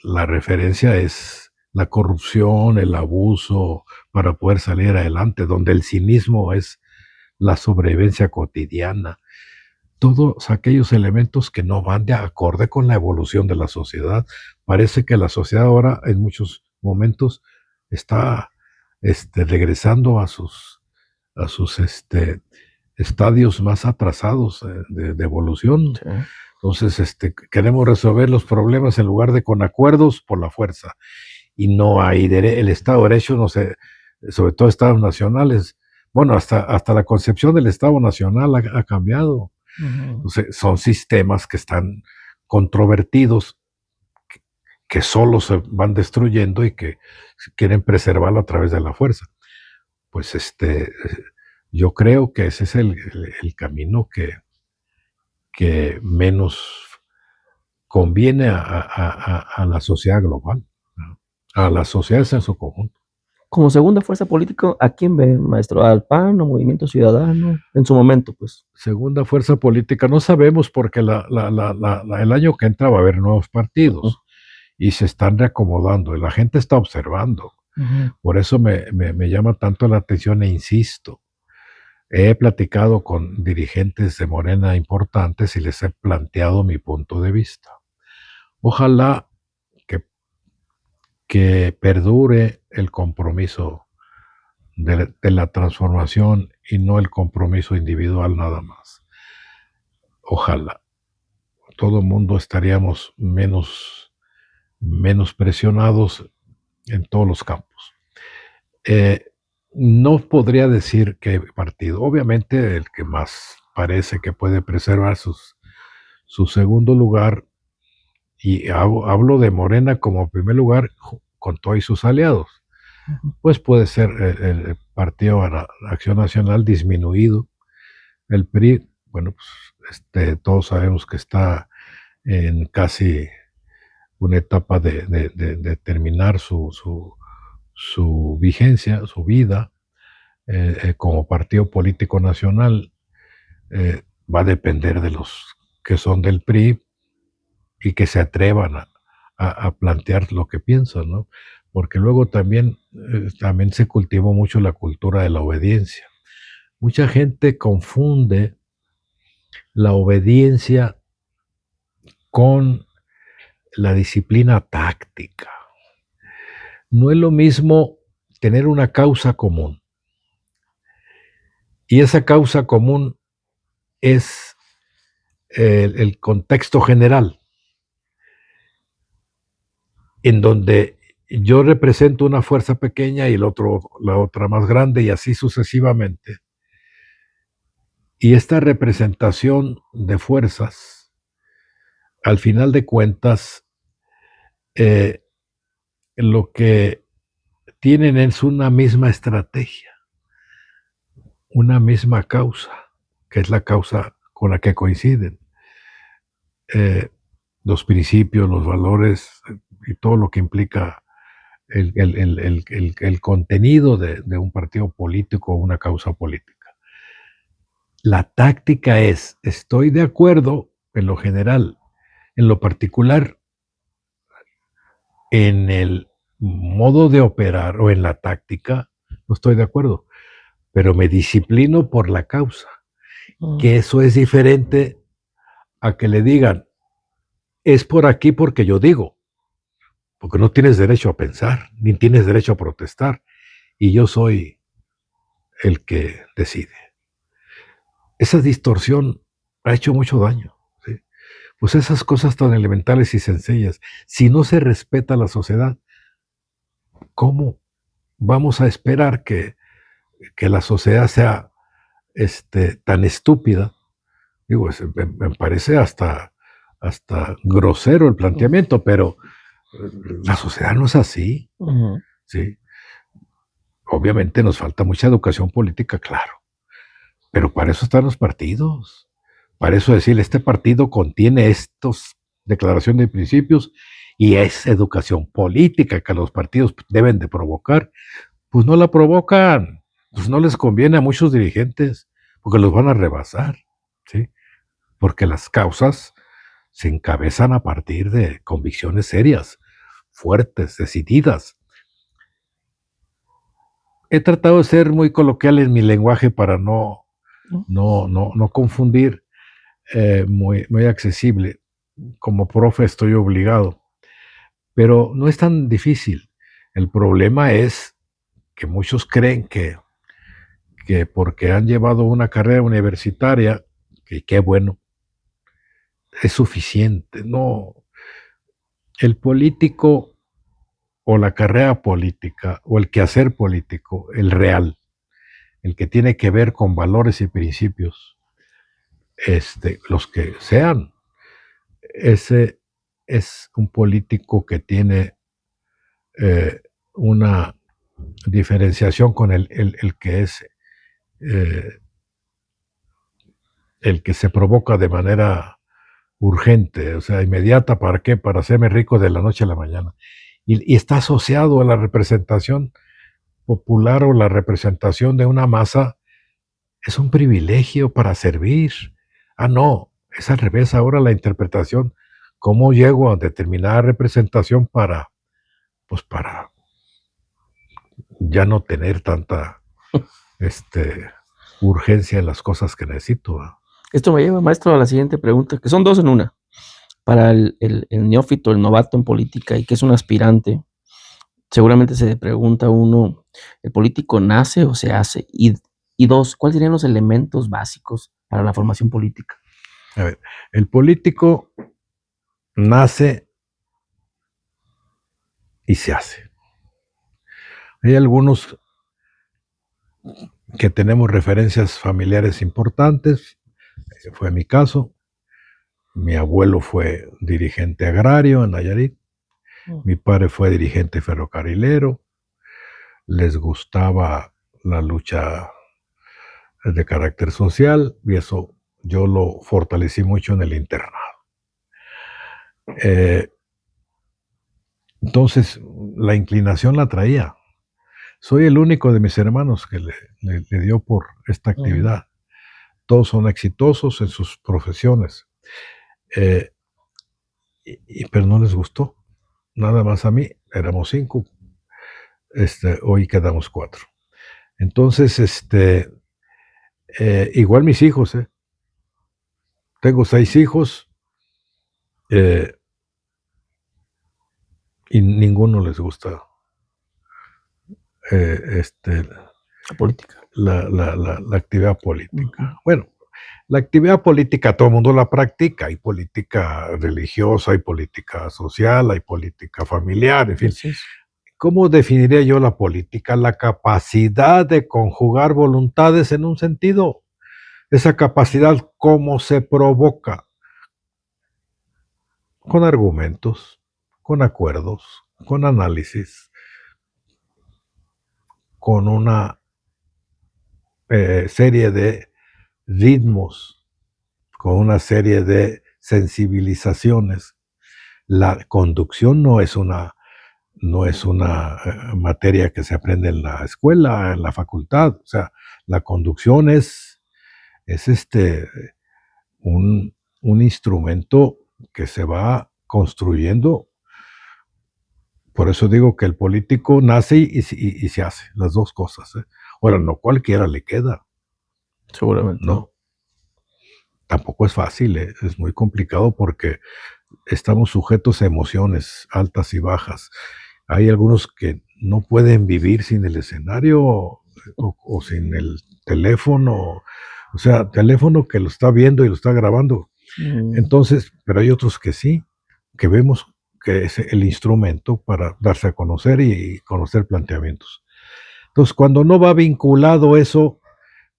la referencia es la corrupción, el abuso para poder salir adelante, donde el cinismo es la sobrevivencia cotidiana. Todos aquellos elementos que no van de acorde con la evolución de la sociedad. Parece que la sociedad ahora en muchos momentos está regresando a sus estadios más atrasados de evolución. Sí. Entonces, queremos resolver los problemas en lugar de con acuerdos por la fuerza. Y no hay el Estado de Derecho, no sé, sobre todo estados nacionales. Bueno, hasta la concepción del Estado Nacional ha cambiado. Entonces, son sistemas que están controvertidos, que solo se van destruyendo y que quieren preservarlo a través de la fuerza. Pues yo creo que ese es el camino que menos conviene a la sociedad global, ¿no? A las sociedades en su conjunto. Como segunda fuerza política, ¿a quién ve, maestro? ¿Al PAN o Movimiento Ciudadano? En su momento, pues. Segunda fuerza política, no sabemos porque el año que entra va a haber nuevos partidos y se están reacomodando y la gente está observando. Por eso me llama tanto la atención e insisto. He platicado con dirigentes de Morena importantes y les he planteado mi punto de vista. Ojalá que perdure el compromiso de la transformación y no el compromiso individual nada más. Ojalá. Todo el mundo estaríamos menos presionados en todos los campos. No podría decir qué partido. Obviamente el que más parece que puede preservar su segundo lugar, y hablo de Morena como primer lugar con todos y sus aliados, pues puede ser el Partido Acción Nacional disminuido. El PRI, bueno, pues todos sabemos que está en casi una etapa de terminar su vigencia, su vida como partido político nacional. Va a depender de los que son del PRI y que se atrevan a plantear lo que piensan, ¿no? Porque luego también se cultivó mucho la cultura de la obediencia. Mucha gente confunde la obediencia con la disciplina táctica. No es lo mismo tener una causa común. Y esa causa común es el contexto general, en donde yo represento una fuerza pequeña y la otra más grande, y así sucesivamente. Y esta representación de fuerzas, al final de cuentas, lo que tienen es una misma estrategia, una misma causa, que es la causa con la que coinciden. Los principios, los valores y todo lo que implica el contenido de un partido político o una causa política. La táctica es, estoy de acuerdo en lo general, en lo particular, en el modo de operar o en la táctica, no estoy de acuerdo, pero me disciplino por la causa, que eso es diferente a que le digan, es por aquí porque yo digo, porque no tienes derecho a pensar, ni tienes derecho a protestar, y yo soy el que decide. Esa distorsión ha hecho mucho daño, ¿sí? Pues esas cosas tan elementales y sencillas, si no se respeta la sociedad, ¿cómo vamos a esperar que la sociedad sea tan estúpida? Digo, me parece hasta grosero el planteamiento, pero la sociedad no es así, ¿sí? Obviamente nos falta mucha educación política, claro, pero para eso están los partidos. Para eso decir, este partido contiene estas declaraciones de principios y es educación política que los partidos deben de provocar. Pues no la provocan, pues no les conviene a muchos dirigentes porque los van a rebasar, ¿sí? Porque las causas se encabezan a partir de convicciones serias, fuertes, decididas. He tratado de ser muy coloquial en mi lenguaje para no confundir, muy accesible. Como profe estoy obligado, pero no es tan difícil. El problema es que muchos creen que que porque han llevado una carrera universitaria, que qué bueno, es suficiente. No, el político o la carrera política o el quehacer político, el real, el que tiene que ver con valores y principios, los que sean, ese es un político que tiene una diferenciación con el que es el que se provoca de manera urgente, o sea, inmediata. ¿Para qué? Para hacerme rico de la noche a la mañana. Y está asociado a la representación popular o la representación de una masa. Es un privilegio para servir. Ah, no, es al revés ahora la interpretación. ¿Cómo llego a determinada representación pues para ya no tener tanta urgencia en las cosas que necesito? Esto me lleva, maestro, a la siguiente pregunta, que son dos en una. Para el neófito, el novato en política y que es un aspirante, seguramente se pregunta uno, ¿el político nace o se hace? Y dos, ¿cuáles serían los elementos básicos para la formación política? A ver, el político nace y se hace. Hay algunos que tenemos referencias familiares importantes. Ese fue mi caso. Mi abuelo fue dirigente agrario en Nayarit. Mi padre fue dirigente ferrocarrilero. Les gustaba la lucha de carácter social y eso yo lo fortalecí mucho en el internado. Entonces, la inclinación la traía. Soy el único de mis hermanos que le dio por esta actividad. Todos son exitosos en sus profesiones. Pero no les gustó. Nada más a mí. Éramos 5. Hoy quedamos 4. Entonces, igual mis hijos, tengo 6 hijos, y ninguno les gusta La política. La actividad política. Bueno, la actividad política todo el mundo la practica. Hay política religiosa, hay política social, hay política familiar, en fin. ¿Cómo definiría yo la política? La capacidad de conjugar voluntades en un sentido. Esa capacidad, ¿cómo se provoca? Con argumentos, con acuerdos, con análisis, con una serie de ritmos, con una serie de sensibilizaciones. La conducción no es una materia que se aprende en la escuela, en la facultad. O sea, la conducción es un instrumento que se va construyendo. Por eso digo que el político nace y se hace, las dos cosas. Ahora, no cualquiera le queda. Seguramente. No. Tampoco es fácil, es muy complicado porque estamos sujetos a emociones altas y bajas. Hay algunos que no pueden vivir sin el escenario o sin el teléfono, o sea, teléfono que lo está viendo y lo está grabando. Entonces, pero hay otros que sí, que vemos que es el instrumento para darse a conocer y conocer planteamientos. Entonces, cuando no va vinculado eso,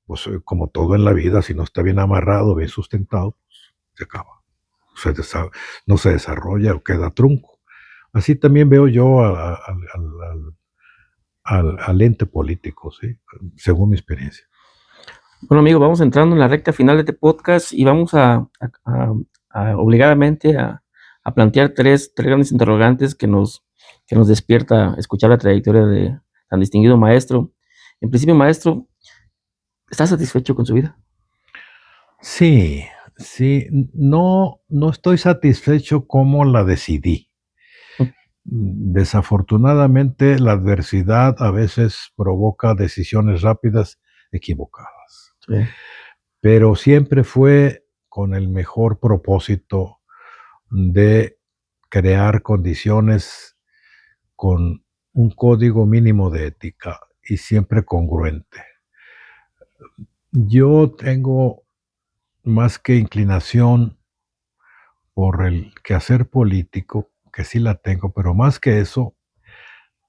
pues como todo en la vida, si no está bien amarrado, bien sustentado, pues, se acaba. No se desarrolla o queda trunco. Así también veo yo al ente político, ¿sí? Según mi experiencia. Bueno, amigo, vamos entrando en la recta final de este podcast y vamos a obligadamente a plantear tres grandes interrogantes que nos despierta escuchar la trayectoria de tan distinguido maestro. En principio, maestro, ¿está satisfecho con su vida? Sí, no estoy satisfecho como la decidí. Desafortunadamente, la adversidad a veces provoca decisiones rápidas equivocadas. Sí. Pero siempre fue con el mejor propósito de crear condiciones con un código mínimo de ética y siempre congruente. Yo tengo más que inclinación por el quehacer político, que sí la tengo, pero más que eso,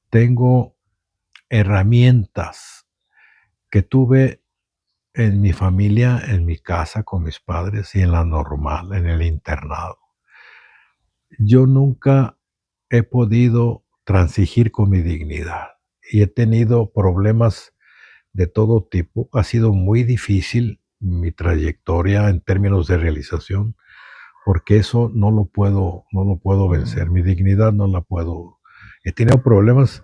tengo herramientas que tuve en mi familia, en mi casa con mis padres y en la normal, en el internado. Yo nunca he podido transigir con mi dignidad y he tenido problemas de todo tipo. Ha sido muy difícil mi trayectoria en términos de realización, porque eso no lo puedo vencer. Mi dignidad no la puedo. He tenido problemas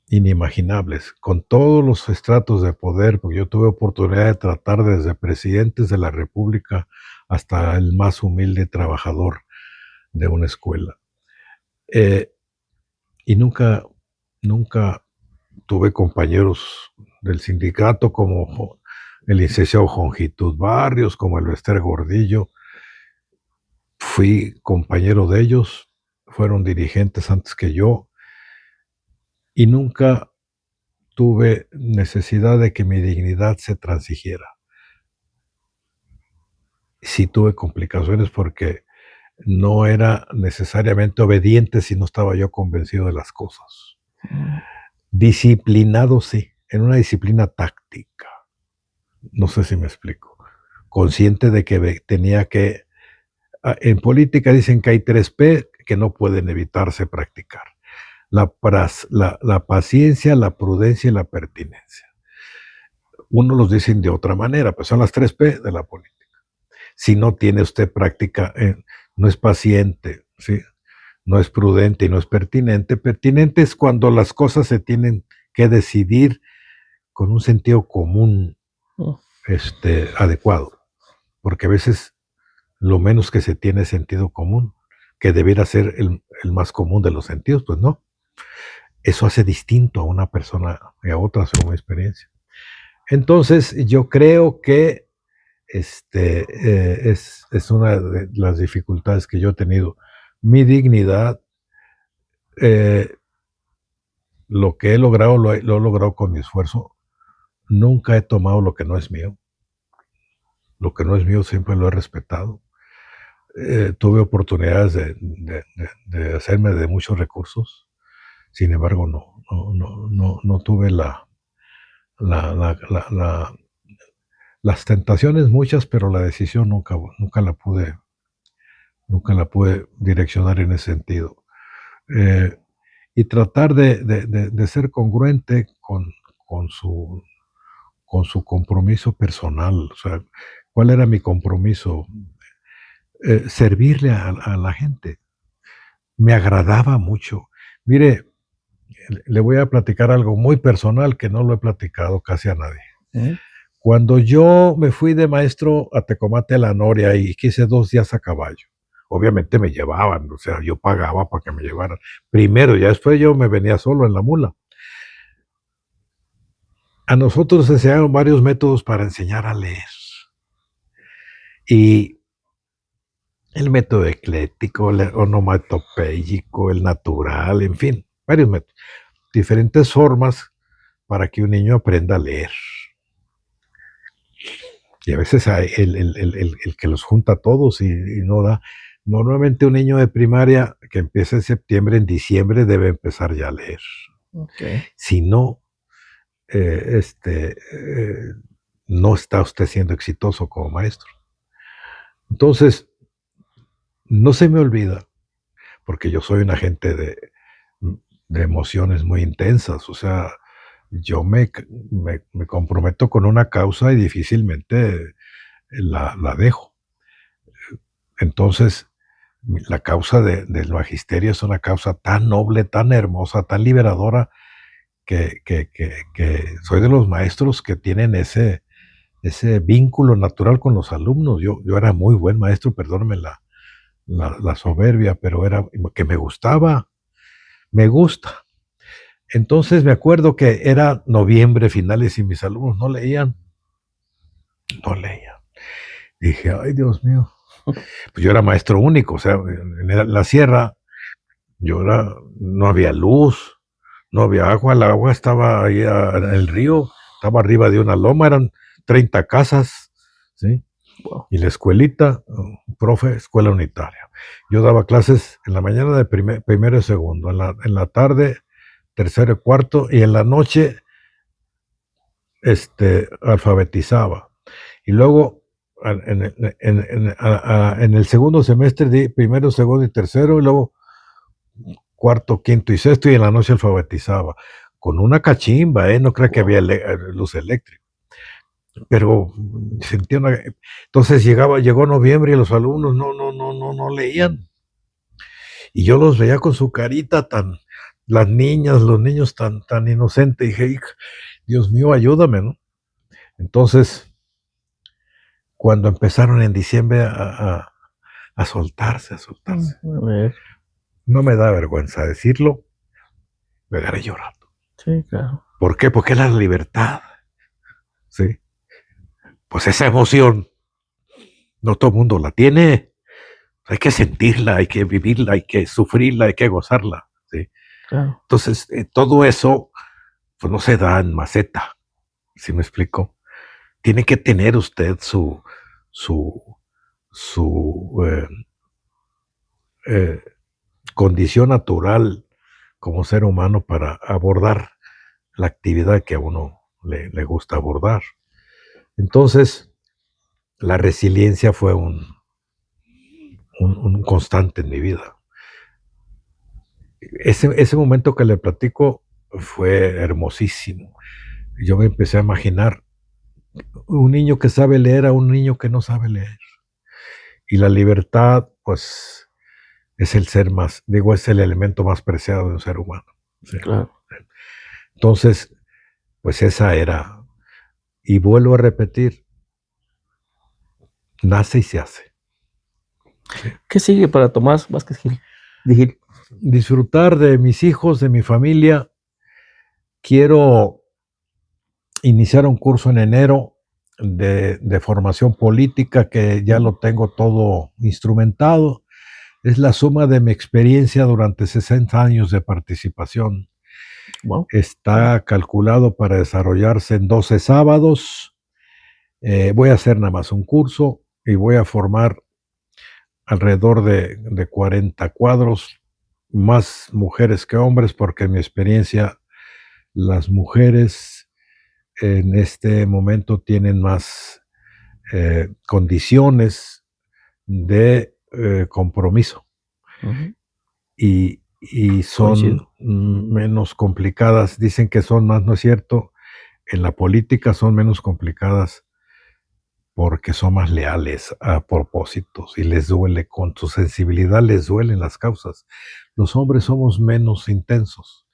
inimaginables con todos los estratos de poder, porque yo tuve oportunidad de tratar desde presidentes de la República hasta el más humilde trabajador de una escuela. Eh, y nunca tuve compañeros del sindicato como el licenciado Jongitud Barrios, como el Bester Gordillo. Fui compañero de ellos, fueron dirigentes antes que yo, y nunca tuve necesidad de que mi dignidad se transigiera. Sí tuve complicaciones porque no era necesariamente obediente si no estaba yo convencido de las cosas. Disciplinado sí, en una disciplina táctica. No sé si me explico. Consciente de que tenía que... En política dicen que hay 3 P que no pueden evitarse practicar. La paciencia, la prudencia y la pertinencia. Unos los dicen de otra manera, pero son las 3 P de la política. Si no tiene usted práctica, no es paciente, ¿sí? No es prudente y no es pertinente. Pertinente es cuando las cosas se tienen que decidir con un sentido común adecuado, porque a veces lo menos que se tiene es sentido común, que debiera ser el más común de los sentidos, pues no. Eso hace distinto a una persona y a otra según mi experiencia. Entonces, yo creo que es una de las dificultades que yo he tenido. Mi dignidad, lo que he logrado, lo he logrado con mi esfuerzo. Nunca he tomado lo que no es mío. Lo que no es mío siempre lo he respetado. Tuve oportunidades de hacerme de muchos recursos. Sin embargo, no tuve las tentaciones muchas, pero la decisión nunca la pude direccionar en ese sentido. Y tratar de ser congruente con su compromiso personal. O sea, ¿cuál era mi compromiso? Servirle a la gente. Me agradaba mucho. Mire, le voy a platicar algo muy personal que no lo he platicado casi a nadie. Cuando yo me fui de maestro a Tecomate la Noria y quise 2 días a caballo, obviamente me llevaban, o sea, yo pagaba para que me llevaran. Primero, ya después yo me venía solo en la mula. A nosotros nos enseñaron varios métodos para enseñar a leer. Y el método ecléctico, el onomatopéyico, el natural, en fin, varios métodos. Diferentes formas para que un niño aprenda a leer. Y a veces hay el que los junta a todos y no da. Normalmente un niño de primaria que empieza en septiembre, en diciembre debe empezar ya a leer. Okay. Si no, no está usted siendo exitoso como maestro. Entonces, no se me olvida, porque yo soy un agente de emociones muy intensas, o sea, yo me comprometo con una causa y difícilmente la dejo. Entonces, la causa del magisterio es una causa tan noble, tan hermosa, tan liberadora, que soy de los maestros que tienen ese vínculo natural con los alumnos. Yo era muy buen maestro, perdónenme la soberbia, pero era que me gusta. Entonces me acuerdo que era noviembre, finales, y mis alumnos no leían. Dije, ay, Dios mío. Pues yo era maestro único, o sea, en la sierra no había luz, no había agua, el agua estaba ahí en el río, estaba arriba de una loma, eran 30 casas, ¿sí? Wow. Y la escuelita, profe, escuela unitaria. Yo daba clases en la mañana de primero y segundo, en la tarde, tercero y cuarto, y en la noche, alfabetizaba. Y luego, en el segundo semestre, di primero, segundo y tercero, y luego cuarto, quinto y sexto, y en la noche alfabetizaba. Con una cachimba, no creo que había luz eléctrica. Pero sentía una. Entonces llegó noviembre y los alumnos no leían. Y yo los veía con su carita las niñas, los niños tan inocentes. Y dije, Dios mío, ayúdame, ¿no? Entonces, cuando empezaron en diciembre a soltarse, A ver. no me da vergüenza decirlo, me agarré llorando. Sí, claro. ¿Por qué? Porque es la libertad, ¿sí? Pues esa emoción, no todo el mundo la tiene. Hay que sentirla, hay que vivirla, hay que sufrirla, hay que gozarla, ¿sí? Claro. Entonces, todo eso, pues no se da en maceta, ¿sí me explico? Tiene que tener usted su condición natural como ser humano para abordar la actividad que a uno le gusta abordar. Entonces, la resiliencia fue un constante en mi vida. Ese momento que le platico fue hermosísimo. Yo me empecé a imaginar un niño que sabe leer a un niño que no sabe leer. Y la libertad, pues, es es el elemento más preciado de un ser humano. ¿Sí? Claro. Entonces, pues esa era. Y vuelvo a repetir, nace y se hace. ¿Sí? ¿Qué sigue para Tomás Vázquez Gil? Disfrutar de mis hijos, de mi familia. Quiero iniciar un curso en enero de formación política que ya lo tengo todo instrumentado. Es la suma de mi experiencia durante 60 años de participación. Wow. Está calculado para desarrollarse en 12 sábados. Voy a hacer nada más un curso y voy a formar alrededor de 40 cuadros, más mujeres que hombres, porque en mi experiencia las mujeres en este momento tienen más condiciones de compromiso y son Coincido. menos complicadas. Dicen que son más, no es cierto, en la política son menos complicadas porque son más leales a propósitos y les duele, con su sensibilidad les duelen las causas. Los hombres somos menos intensos.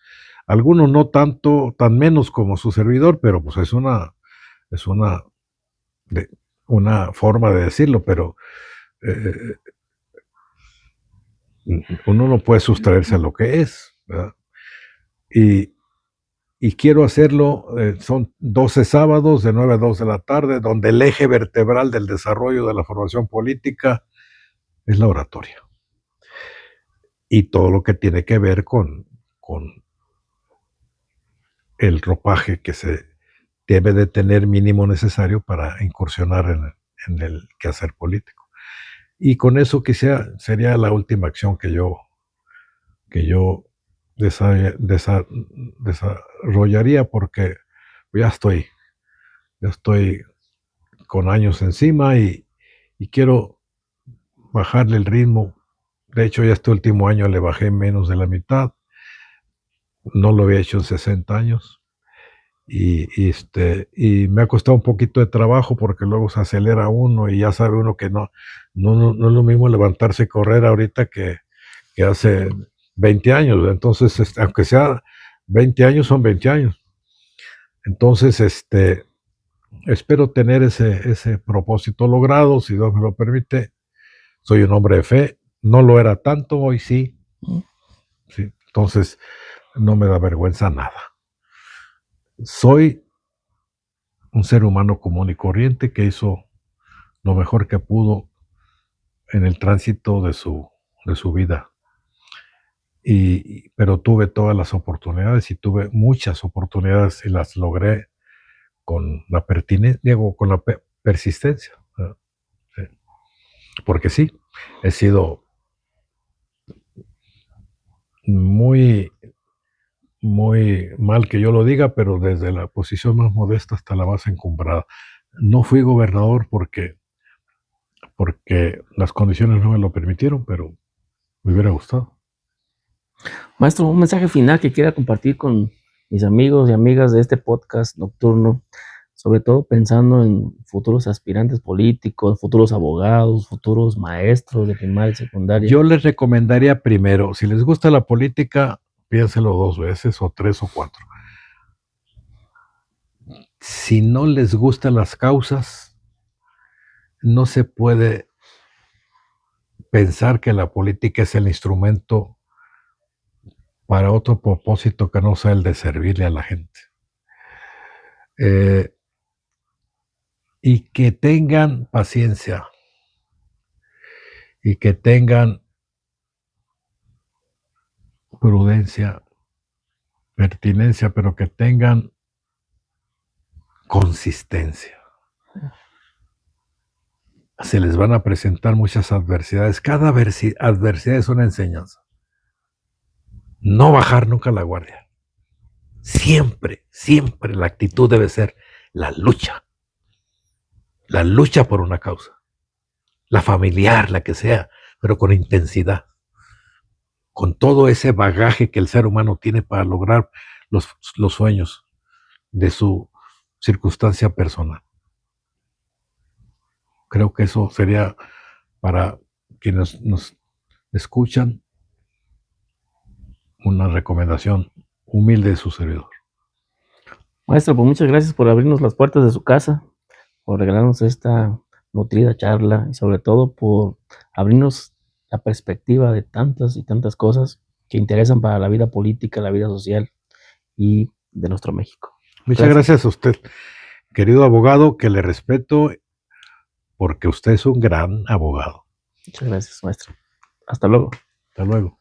Algunos no tanto, tan menos como su servidor, pero pues es una forma de decirlo, pero uno no puede sustraerse a lo que es, ¿verdad? Y quiero hacerlo, son 12 sábados de 9 a 2 de la tarde, donde el eje vertebral del desarrollo de la formación política es la oratoria. Y todo lo que tiene que ver con el ropaje que se debe de tener mínimo necesario para incursionar en el quehacer político. Y con eso sería la última acción que yo desarrollaría, porque ya estoy con años encima y quiero bajarle el ritmo. De hecho, ya este último año le bajé menos de la mitad. No lo había hecho en 60 años. Y me ha costado un poquito de trabajo porque luego se acelera uno y ya sabe uno que no es lo mismo levantarse y correr ahorita que hace 20 años. Entonces, aunque sea 20 años, son 20 años. Entonces, espero tener ese propósito logrado, si Dios me lo permite. Soy un hombre de fe, no lo era tanto, hoy sí. Sí. Entonces, no me da vergüenza nada. Soy un ser humano común y corriente que hizo lo mejor que pudo en el tránsito de su vida. Pero tuve todas las oportunidades y tuve muchas oportunidades y las logré con la pertinencia, digo, con la persistencia. Sí. Porque sí, he sido muy, muy mal que yo lo diga, pero desde la posición más modesta hasta la más encumbrada. No fui gobernador porque las condiciones no me lo permitieron, pero me hubiera gustado. Maestro, un mensaje final que quiera compartir con mis amigos y amigas de este podcast nocturno, sobre todo pensando en futuros aspirantes políticos, futuros abogados, futuros maestros de primaria y secundaria. Yo les recomendaría primero, si les gusta la política, piénselo 2 veces o 3 o 4. Si no les gustan las causas, no se puede pensar que la política es el instrumento para otro propósito que no sea el de servirle a la gente. Y que tengan paciencia y que tengan prudencia, pertinencia, pero que tengan consistencia. Se les van a presentar muchas adversidades. Cada adversidad es una enseñanza. No bajar nunca la guardia. Siempre, siempre la actitud debe ser la lucha. La lucha por una causa. La familiar, la que sea, pero con intensidad. Con todo ese bagaje que el ser humano tiene para lograr los sueños de su circunstancia personal. Creo que eso sería para quienes nos escuchan una recomendación humilde de su servidor. Maestro, pues muchas gracias por abrirnos las puertas de su casa, por regalarnos esta nutrida charla y sobre todo por abrirnos la perspectiva de tantas y tantas cosas que interesan para la vida política, la vida social y de nuestro México. Muchas gracias a usted, querido abogado, que le respeto porque usted es un gran abogado. Muchas gracias, maestro. Hasta luego. Hasta luego.